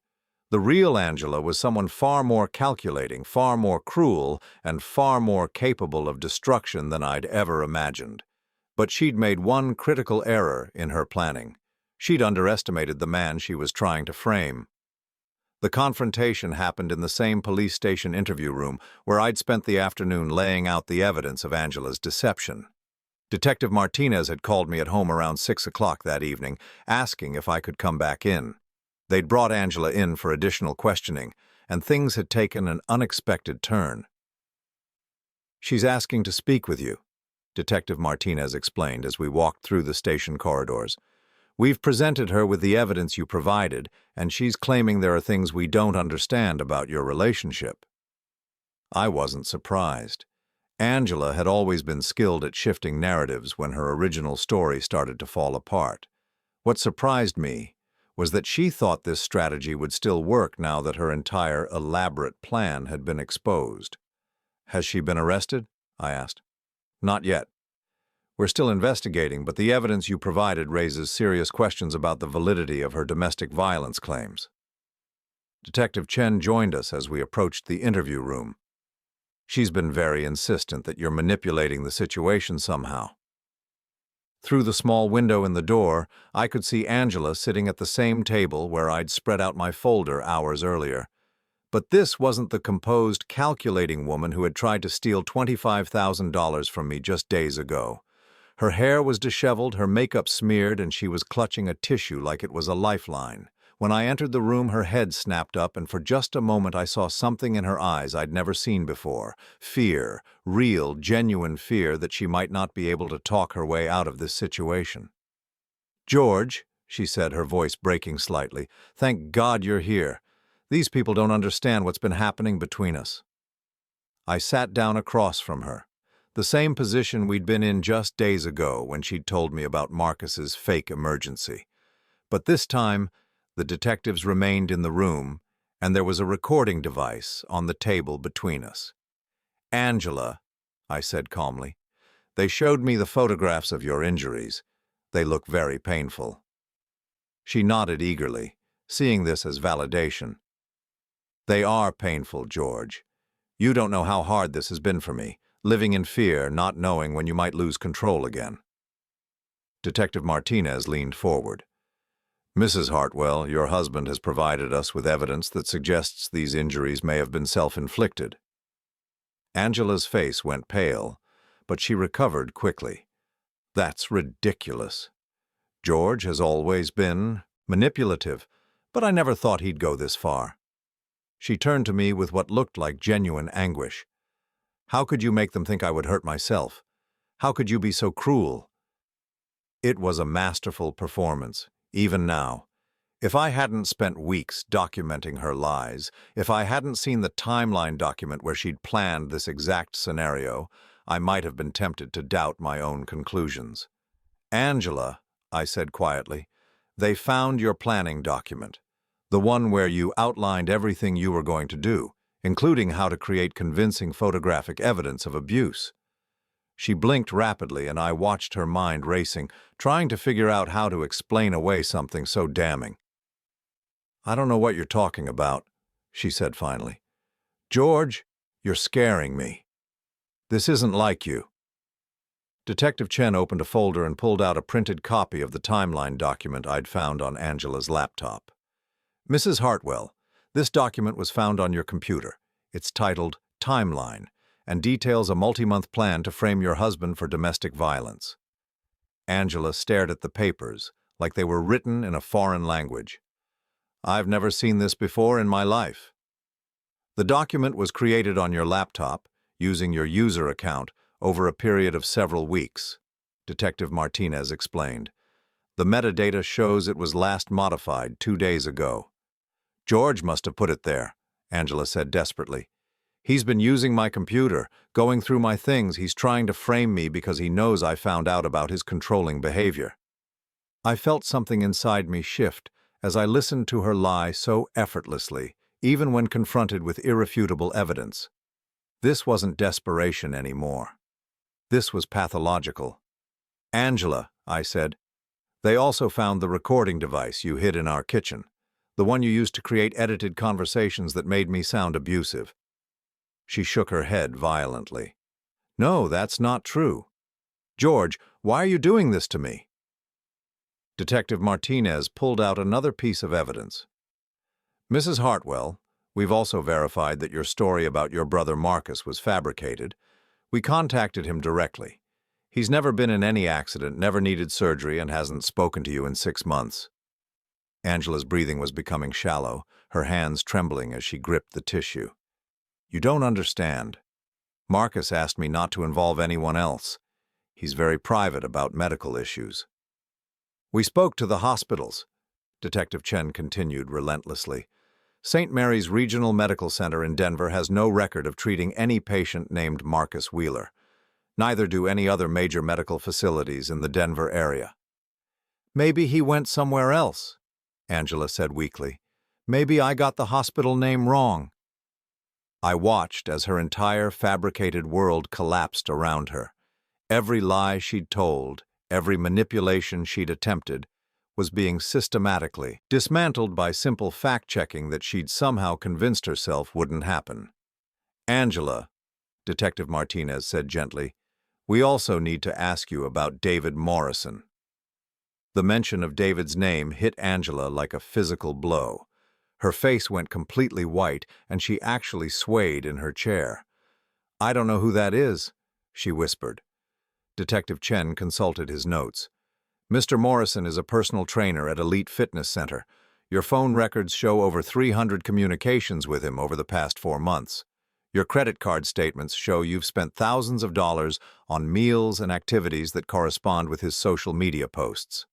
The real Angela was someone far more calculating, far more cruel, and far more capable of destruction than I'd ever imagined. But she'd made one critical error in her planning. She'd underestimated the man she was trying to frame. The confrontation happened in the same police station interview room where I'd spent the afternoon laying out the evidence of Angela's deception. Detective Martinez had called me at home around 6 o'clock that evening, asking if I could come back in. They'd brought Angela in for additional questioning, and things had taken an unexpected turn. "She's asking to speak with you," Detective Martinez explained as we walked through the station corridors. "We've presented her with the evidence you provided, and she's claiming there are things we don't understand about your relationship." I wasn't surprised. Angela had always been skilled at shifting narratives when her original story started to fall apart. What surprised me was that she thought this strategy would still work now that her entire elaborate plan had been exposed. "Has she been arrested?" I asked. "Not yet. We're still investigating, but the evidence you provided raises serious questions about the validity of her domestic violence claims." Detective Chen joined us as we approached the interview room. "She's been very insistent that you're manipulating the situation somehow." Through the small window in the door, I could see Angela sitting at the same table where I'd spread out my folder hours earlier. But this wasn't the composed, calculating woman who had tried to steal $25,000 from me just days ago. Her hair was disheveled, her makeup smeared, and she was clutching a tissue like it was a lifeline. When I entered the room, her head snapped up, and for just a moment I saw something in her eyes I'd never seen before. Fear, real, genuine fear that she might not be able to talk her way out of this situation. "George," she said, her voice breaking slightly, "thank God you're here. These people don't understand what's been happening between us." I sat down across from her, the same position we'd been in just days ago when she'd told me about Marcus's fake emergency. But this time, the detectives remained in the room, and there was a recording device on the table between us. "Angela," I said calmly, "they showed me the photographs of your injuries. They look very painful." She nodded eagerly, seeing this as validation. "They are painful, George. You don't know how hard this has been for me, living in fear, not knowing when you might lose control again." Detective Martinez leaned forward. "Mrs. Hartwell, your husband has provided us with evidence that suggests these injuries may have been self-inflicted." Angela's face went pale, but she recovered quickly. "That's ridiculous. George has always been manipulative, but I never thought he'd go this far." She turned to me with what looked like genuine anguish. "How could you make them think I would hurt myself? How could you be so cruel?" It was a masterful performance, even now. If I hadn't spent weeks documenting her lies, if I hadn't seen the timeline document where she'd planned this exact scenario, I might have been tempted to doubt my own conclusions. "Angela," I said quietly, "they found your planning document, the one where you outlined everything you were going to do, including how to create convincing photographic evidence of abuse." She blinked rapidly, and I watched her mind racing, trying to figure out how to explain away something so damning. "I don't know what you're talking about," she said finally. "George, you're scaring me. This isn't like you." Detective Chen opened a folder and pulled out a printed copy of the timeline document I'd found on Angela's laptop. "Mrs. Hartwell, this document was found on your computer. It's titled Timeline and details a multi-month plan to frame your husband for domestic violence." Angela stared at the papers like they were written in a foreign language. "I've never seen this before in my life." "The document was created on your laptop. using your user account over a period of several weeks," Detective Martinez explained. "The metadata shows it was last modified 2 days ago." "George must have put it there," Angela said desperately. "He's been using my computer, going through my things. He's trying to frame me because he knows I found out about his controlling behavior." I felt something inside me shift as I listened to her lie so effortlessly, even when confronted with irrefutable evidence. This wasn't desperation anymore. This was pathological. "Angela," I said, "they also found the recording device you hid in our kitchen, the one you used to create edited conversations that made me sound abusive." She shook her head violently. "No, that's not true. George, why are you doing this to me?" Detective Martinez pulled out another piece of evidence. "Mrs. Hartwell, we've also verified that your story about your brother Marcus was fabricated. We contacted him directly. He's never been in any accident, never needed surgery, and hasn't spoken to you in 6 months." Angela's breathing was becoming shallow, her hands trembling as she gripped the tissue. "You don't understand. Marcus asked me not to involve anyone else. He's very private about medical issues." "We spoke to the hospitals," Detective Chen continued relentlessly. "St. Mary's Regional Medical Center in Denver has no record of treating any patient named Marcus Wheeler. Neither do any other major medical facilities in the Denver area." "Maybe he went somewhere else," Angela said weakly. "Maybe I got the hospital name wrong." I watched as her entire fabricated world collapsed around her. Every lie she'd told, every manipulation she'd attempted, was being systematically dismantled by simple fact-checking that she'd somehow convinced herself wouldn't happen. "Angela," Detective Martinez said gently, "we also need to ask you about David Morrison." The mention of David's name hit Angela like a physical blow. Her face went completely white, and she actually swayed in her chair. "I don't know who that is," she whispered. Detective Chen consulted his notes. "Mr. Morrison is a personal trainer at Elite Fitness Center. Your phone records show over 300 communications with him over the past 4 months. Your credit card statements show you've spent thousands of dollars on meals and activities that correspond with his social media posts."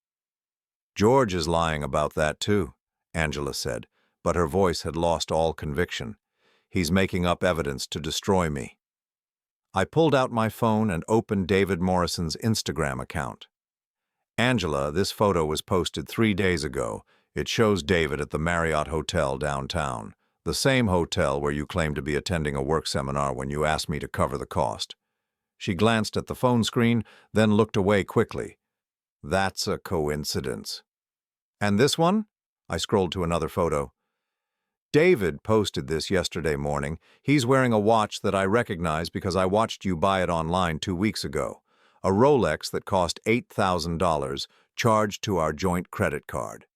"George is lying about that too," Angela said, but her voice had lost all conviction. "He's making up evidence to destroy me." I pulled out my phone and opened David Morrison's Instagram account. "Angela, this photo was posted 3 days ago. It shows David at the Marriott Hotel downtown, the same hotel where you claimed to be attending a work seminar when you asked me to cover the cost." She glanced at the phone screen, then looked away quickly. "That's a coincidence." "And this one?" I scrolled to another photo. "David posted this yesterday morning. He's wearing a watch that I recognize because I watched you buy it online 2 weeks ago. A Rolex that cost $8,000, charged to our joint credit card."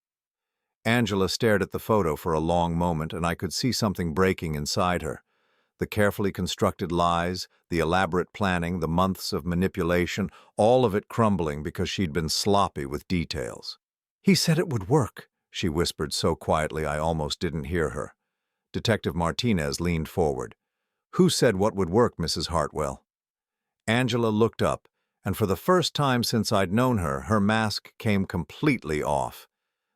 Angela stared at the photo for a long moment, and I could see something breaking inside her. The carefully constructed lies, the elaborate planning, the months of manipulation, all of it crumbling because she'd been sloppy with details. "He said it would work," she whispered so quietly I almost didn't hear her. Detective Martinez leaned forward. "Who said what would work, Mrs. Hartwell?" Angela looked up, and for the first time since I'd known her, her mask came completely off.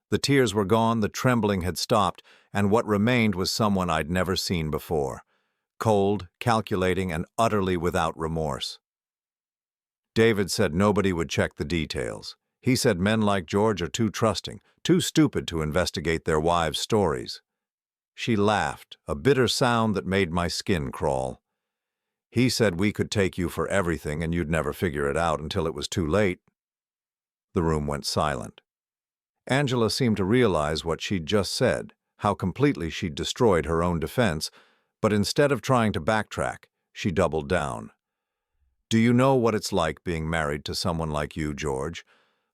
The tears were gone, the trembling had stopped, and what remained was someone I'd never seen before. Cold, calculating, and utterly without remorse. "David said nobody would check the details. He said men like George are too trusting, too stupid to investigate their wives' stories." She laughed, a bitter sound that made my skin crawl. "He said we could take you for everything and you'd never figure it out until it was too late." The room went silent. Angela seemed to realize what she'd just said, how completely she'd destroyed her own defense, but instead of trying to backtrack, she doubled down. "Do you know what it's like being married to someone like you, George?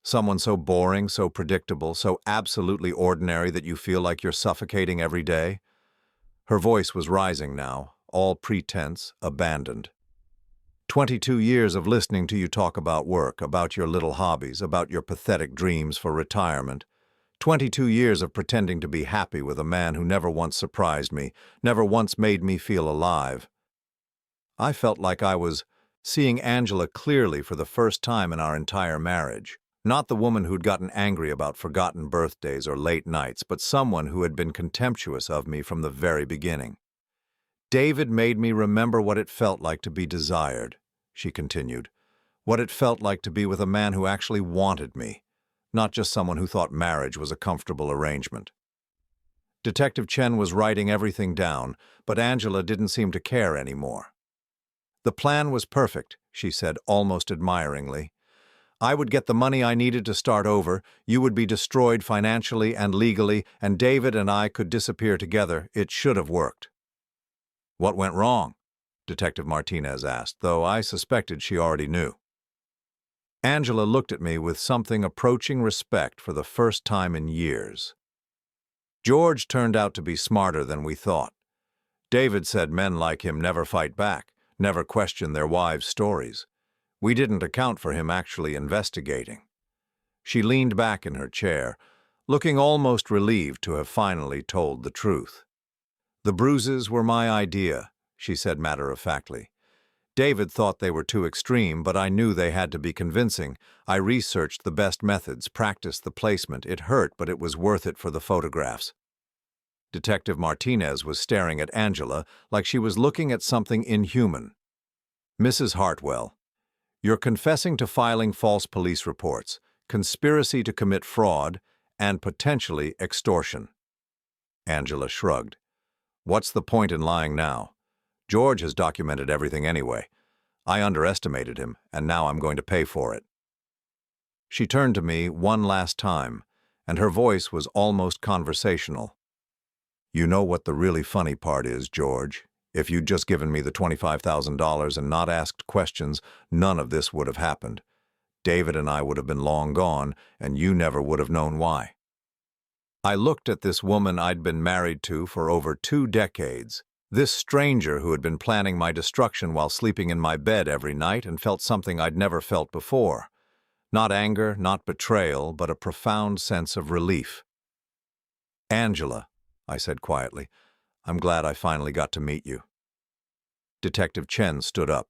Someone so boring, so predictable, so absolutely ordinary that you feel like you're suffocating every day?" Her voice was rising now, all pretense abandoned. 22 years of listening to you talk about work, about your little hobbies, about your pathetic dreams for retirement. 22 years of pretending to be happy with a man who never once surprised me, never once made me feel alive. I felt like I was seeing Angela clearly for the first time in our entire marriage. Not the woman who'd gotten angry about forgotten birthdays or late nights, but someone who had been contemptuous of me from the very beginning. David made me remember what it felt like to be desired, she continued. What it felt like to be with a man who actually wanted me, not just someone who thought marriage was a comfortable arrangement. Detective Chen was writing everything down, but Angela didn't seem to care anymore. The plan was perfect, she said almost admiringly. I would get the money I needed to start over, you would be destroyed financially and legally, and David and I could disappear together. It should have worked. What went wrong? Detective Martinez asked, though I suspected she already knew. Angela looked at me with something approaching respect for the first time in years. George turned out to be smarter than we thought. David said men like him never fight back, never question their wives' stories. We didn't account for him actually investigating. She leaned back in her chair, looking almost relieved to have finally told the truth. The bruises were my idea, she said matter-of-factly. David thought they were too extreme, but I knew they had to be convincing. I researched the best methods, practiced the placement. It hurt, but it was worth it for the photographs. Detective Martinez was staring at Angela like she was looking at something inhuman. Mrs. Hartwell, you're confessing to filing false police reports, conspiracy to commit fraud, and potentially extortion. Angela shrugged. What's the point in lying now? George has documented everything anyway. I underestimated him, and now I'm going to pay for it. She turned to me one last time, and her voice was almost conversational. You know what the really funny part is, George? If you'd just given me the $25,000 and not asked questions, none of this would have happened. David and I would have been long gone, and you never would have known why. I looked at this woman I'd been married to for over 2 decades, this stranger who had been planning my destruction while sleeping in my bed every night, and felt something I'd never felt before. Not anger, not betrayal, but a profound sense of relief. Angela, I said quietly, I'm glad I finally got to meet you. Detective Chen stood up.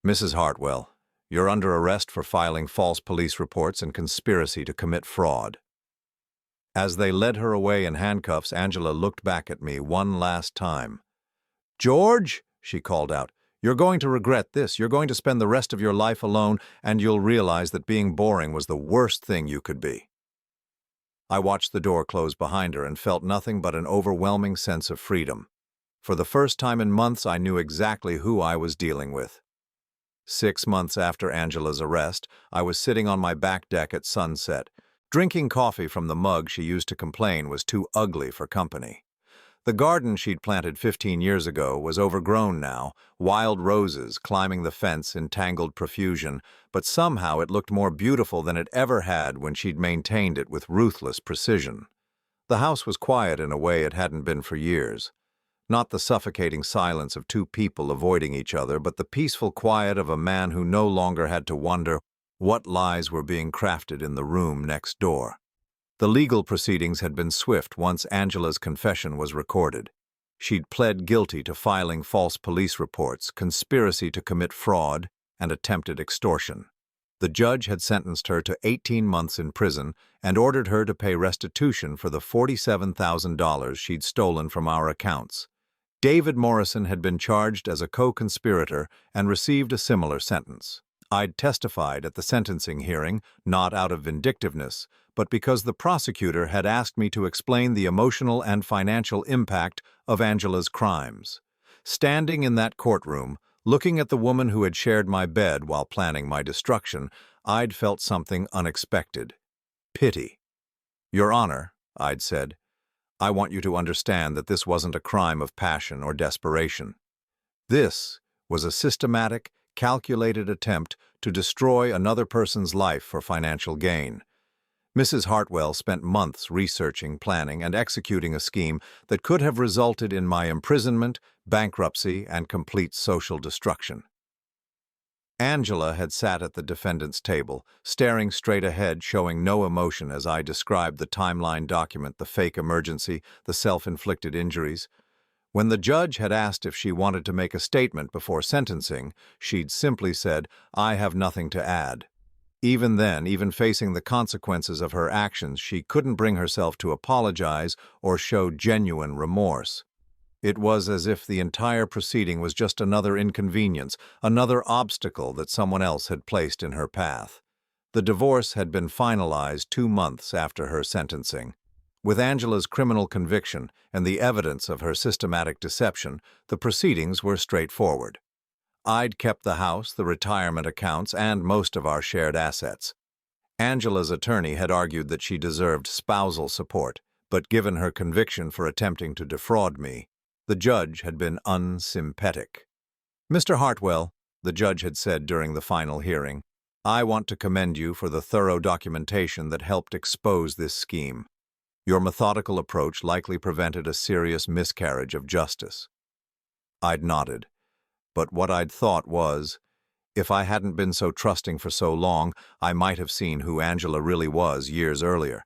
Mrs. Hartwell, you're under arrest for filing false police reports and conspiracy to commit fraud. As they led her away in handcuffs, Angela looked back at me one last time. George, she called out, you're going to regret this. You're going to spend the rest of your life alone, and you'll realize that being boring was the worst thing you could be. I watched the door close behind her and felt nothing but an overwhelming sense of freedom. For the first time in months, I knew exactly who I was dealing with. 6 months after Angela's arrest, I was sitting on my back deck at sunset, drinking coffee from the mug she used to complain was too ugly for company. The garden she'd planted 15 years ago was overgrown now, wild roses climbing the fence in tangled profusion, but somehow it looked more beautiful than it ever had when she'd maintained it with ruthless precision. The house was quiet in a way it hadn't been for years. Not the suffocating silence of 2 people avoiding each other, but the peaceful quiet of a man who no longer had to wonder what lies were being crafted in the room next door. The legal proceedings had been swift once Angela's confession was recorded. She'd pled guilty to filing false police reports, conspiracy to commit fraud, and attempted extortion. The judge had sentenced her to 18 months in prison and ordered her to pay restitution for the $47,000 she'd stolen from our accounts. David Morrison had been charged as a co-conspirator and received a similar sentence. I'd testified at the sentencing hearing, not out of vindictiveness, but because the prosecutor had asked me to explain the emotional and financial impact of Angela's crimes. Standing in that courtroom, looking at the woman who had shared my bed while planning my destruction, I'd felt something unexpected. Pity. Your Honor, I'd said, I want you to understand that this wasn't a crime of passion or desperation. This was a systematic, calculated attempt to destroy another person's life for financial gain. Mrs. Hartwell spent months researching, planning, and executing a scheme that could have resulted in my imprisonment, bankruptcy, and complete social destruction. Angela had sat at the defendant's table, staring straight ahead, showing no emotion as I described the timeline document, the fake emergency, the self-inflicted injuries. When the judge had asked if she wanted to make a statement before sentencing, she'd simply said, "I have nothing to add." Even then, even facing the consequences of her actions, she couldn't bring herself to apologize or show genuine remorse. It was as if the entire proceeding was just another inconvenience, another obstacle that someone else had placed in her path. The divorce had been finalized 2 months after her sentencing. With Angela's criminal conviction and the evidence of her systematic deception, the proceedings were straightforward. I'd kept the house, the retirement accounts, and most of our shared assets. Angela's attorney had argued that she deserved spousal support, but given her conviction for attempting to defraud me, the judge had been unsympathetic. "Mr. Hartwell," the judge had said during the final hearing, "I want to commend you for the thorough documentation that helped expose this scheme. Your methodical approach likely prevented a serious miscarriage of justice." I'd nodded, but what I'd thought was, if I hadn't been so trusting for so long, I might have seen who Angela really was years earlier.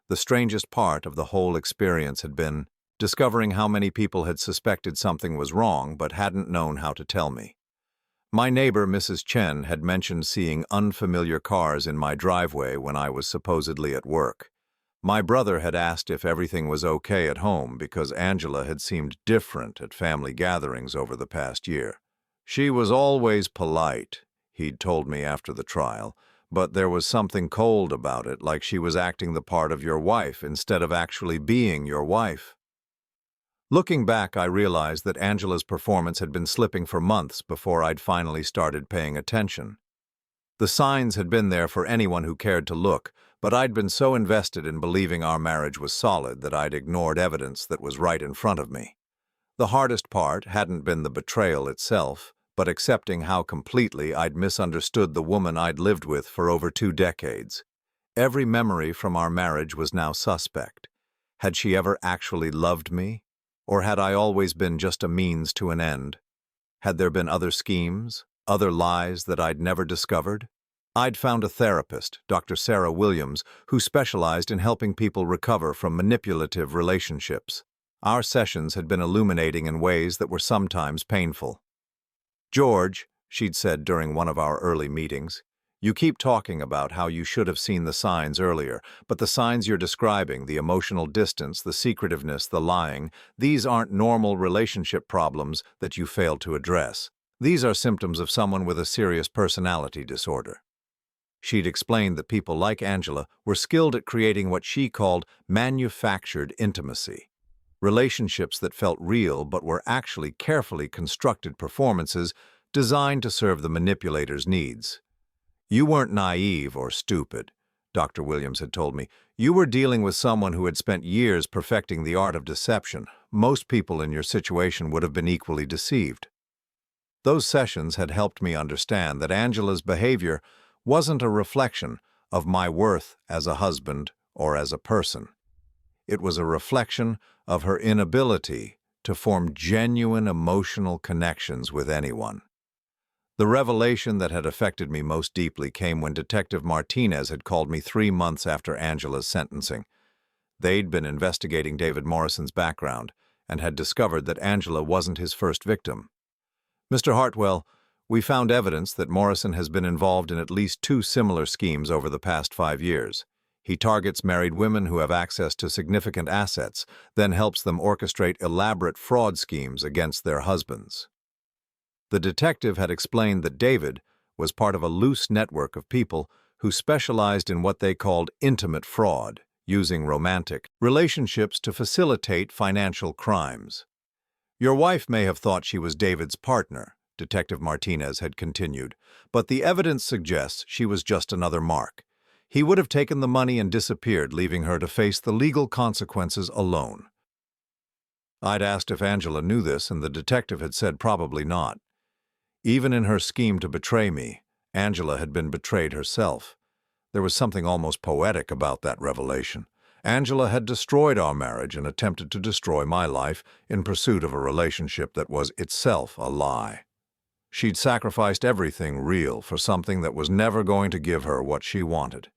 The strangest part of the whole experience had been discovering how many people had suspected something was wrong but hadn't known how to tell me. My neighbor, Mrs. Chen, had mentioned seeing unfamiliar cars in my driveway when I was supposedly at work. My brother had asked if everything was okay at home because Angela had seemed different at family gatherings over the past year. "She was always polite," he'd told me after the trial, "but there was something cold about it, like she was acting the part of your wife instead of actually being your wife." Looking back, I realized that Angela's performance had been slipping for months before I'd finally started paying attention. The signs had been there for anyone who cared to look, but I'd been so invested in believing our marriage was solid that I'd ignored evidence that was right in front of me. The hardest part hadn't been the betrayal itself, but accepting how completely I'd misunderstood the woman I'd lived with for over 2 decades. Every memory from our marriage was now suspect. Had she ever actually loved me? Or had I always been just a means to an end? Had there been other schemes, other lies that I'd never discovered? I'd found a therapist, Dr. Sarah Williams, who specialized in helping people recover from manipulative relationships. Our sessions had been illuminating in ways that were sometimes painful. "George," she'd said during one of our early meetings, "you keep talking about how you should have seen the signs earlier, but the signs you're describing, the emotional distance, the secretiveness, the lying, these aren't normal relationship problems that you failed to address. These are symptoms of someone with a serious personality disorder." She'd explained that people like Angela were skilled at creating what she called manufactured intimacy. Relationships that felt real but were actually carefully constructed performances designed to serve the manipulator's needs. "You weren't naive or stupid," Dr. Williams had told me. "You were dealing with someone who had spent years perfecting the art of deception. Most people in your situation would have been equally deceived." Those sessions had helped me understand that Angela's behavior wasn't a reflection of my worth as a husband or as a person. It was a reflection of her inability to form genuine emotional connections with anyone. The revelation that had affected me most deeply came when Detective Martinez had called me 3 months after Angela's sentencing. They'd been investigating David Morrison's background and had discovered that Angela wasn't his first victim. "Mr. Hartwell, we found evidence that Morrison has been involved in at least 2 similar schemes over the past 5 years. He targets married women who have access to significant assets, then helps them orchestrate elaborate fraud schemes against their husbands." The detective had explained that David was part of a loose network of people who specialized in what they called intimate fraud, using romantic relationships to facilitate financial crimes. "Your wife may have thought she was David's partner," Detective Martinez had continued, "but the evidence suggests she was just another mark. He would have taken the money and disappeared, leaving her to face the legal consequences alone." I'd asked if Angela knew this, and the detective had said probably not. Even in her scheme to betray me, Angela had been betrayed herself. There was something almost poetic about that revelation. Angela had destroyed our marriage and attempted to destroy my life in pursuit of a relationship that was itself a lie. She'd sacrificed everything real for something that was never going to give her what she wanted.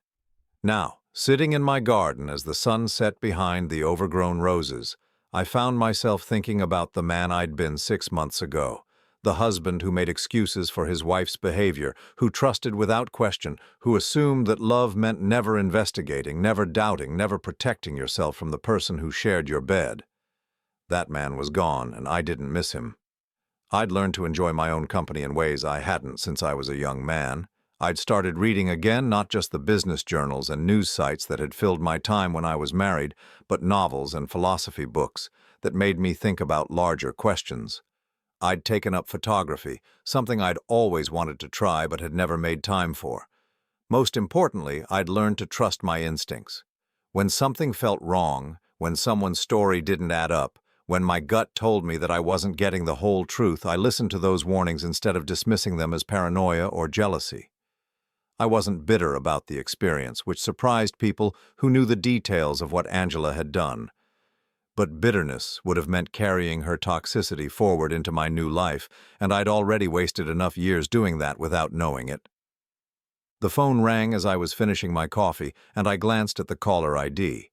Now, sitting in my garden as the sun set behind the overgrown roses, I found myself thinking about the man I'd been 6 months ago. The husband who made excuses for his wife's behavior, who trusted without question, who assumed that love meant never investigating, never doubting, never protecting yourself from the person who shared your bed. That man was gone, and I didn't miss him. I'd learned to enjoy my own company in ways I hadn't since I was a young man. I'd started reading again, not just the business journals and news sites that had filled my time when I was married, but novels and philosophy books that made me think about larger questions. I'd taken up photography, something I'd always wanted to try but had never made time for. Most importantly, I'd learned to trust my instincts. When something felt wrong, when someone's story didn't add up, when my gut told me that I wasn't getting the whole truth, I listened to those warnings instead of dismissing them as paranoia or jealousy. I wasn't bitter about the experience, which surprised people who knew the details of what Angela had done. But bitterness would have meant carrying her toxicity forward into my new life, and I'd already wasted enough years doing that without knowing it. The phone rang as I was finishing my coffee, and I glanced at the caller ID.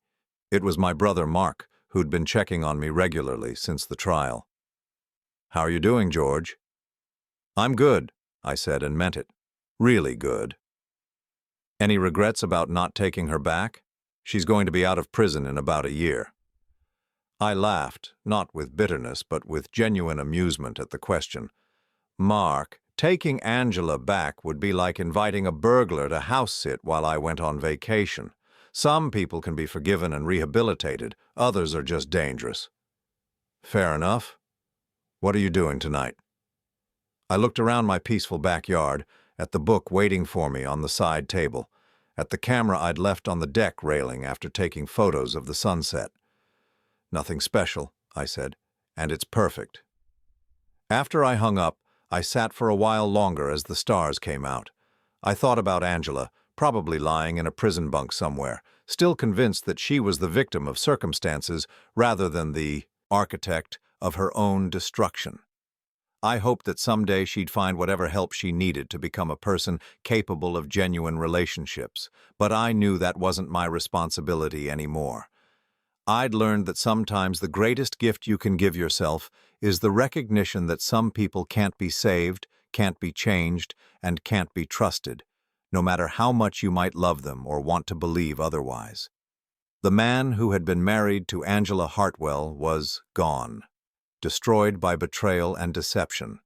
It was my brother Mark, who'd been checking on me regularly since the trial. "How are you doing, George?" "I'm good," I said, and meant it. Really good. "Any regrets about not taking her back? She's going to be out of prison in about a year." I laughed, not with bitterness, but with genuine amusement at the question. "Mark, taking Angela back would be like inviting a burglar to house sit while I went on vacation. Some people can be forgiven and rehabilitated, others are just dangerous." "Fair enough. What are you doing tonight?" I looked around my peaceful backyard, at the book waiting for me on the side table, at the camera I'd left on the deck railing after taking photos of the sunset. "Nothing special," I said, "and it's perfect." After I hung up, I sat for a while longer as the stars came out. I thought about Angela, probably lying in a prison bunk somewhere, still convinced that she was the victim of circumstances rather than the architect of her own destruction. I hoped that someday she'd find whatever help she needed to become a person capable of genuine relationships, but I knew that wasn't my responsibility anymore. I'd learned that sometimes the greatest gift you can give yourself is the recognition that some people can't be saved, can't be changed, and can't be trusted, no matter how much you might love them or want to believe otherwise. The man who had been married to Angela Hartwell was gone, destroyed by betrayal and deception.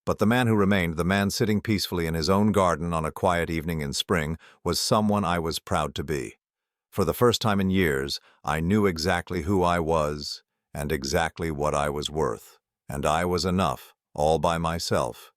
But the man who remained, the man sitting peacefully in his own garden on a quiet evening in spring, was someone I was proud to be. For the first time in years, I knew exactly who I was and exactly what I was worth, and I was enough, all by myself.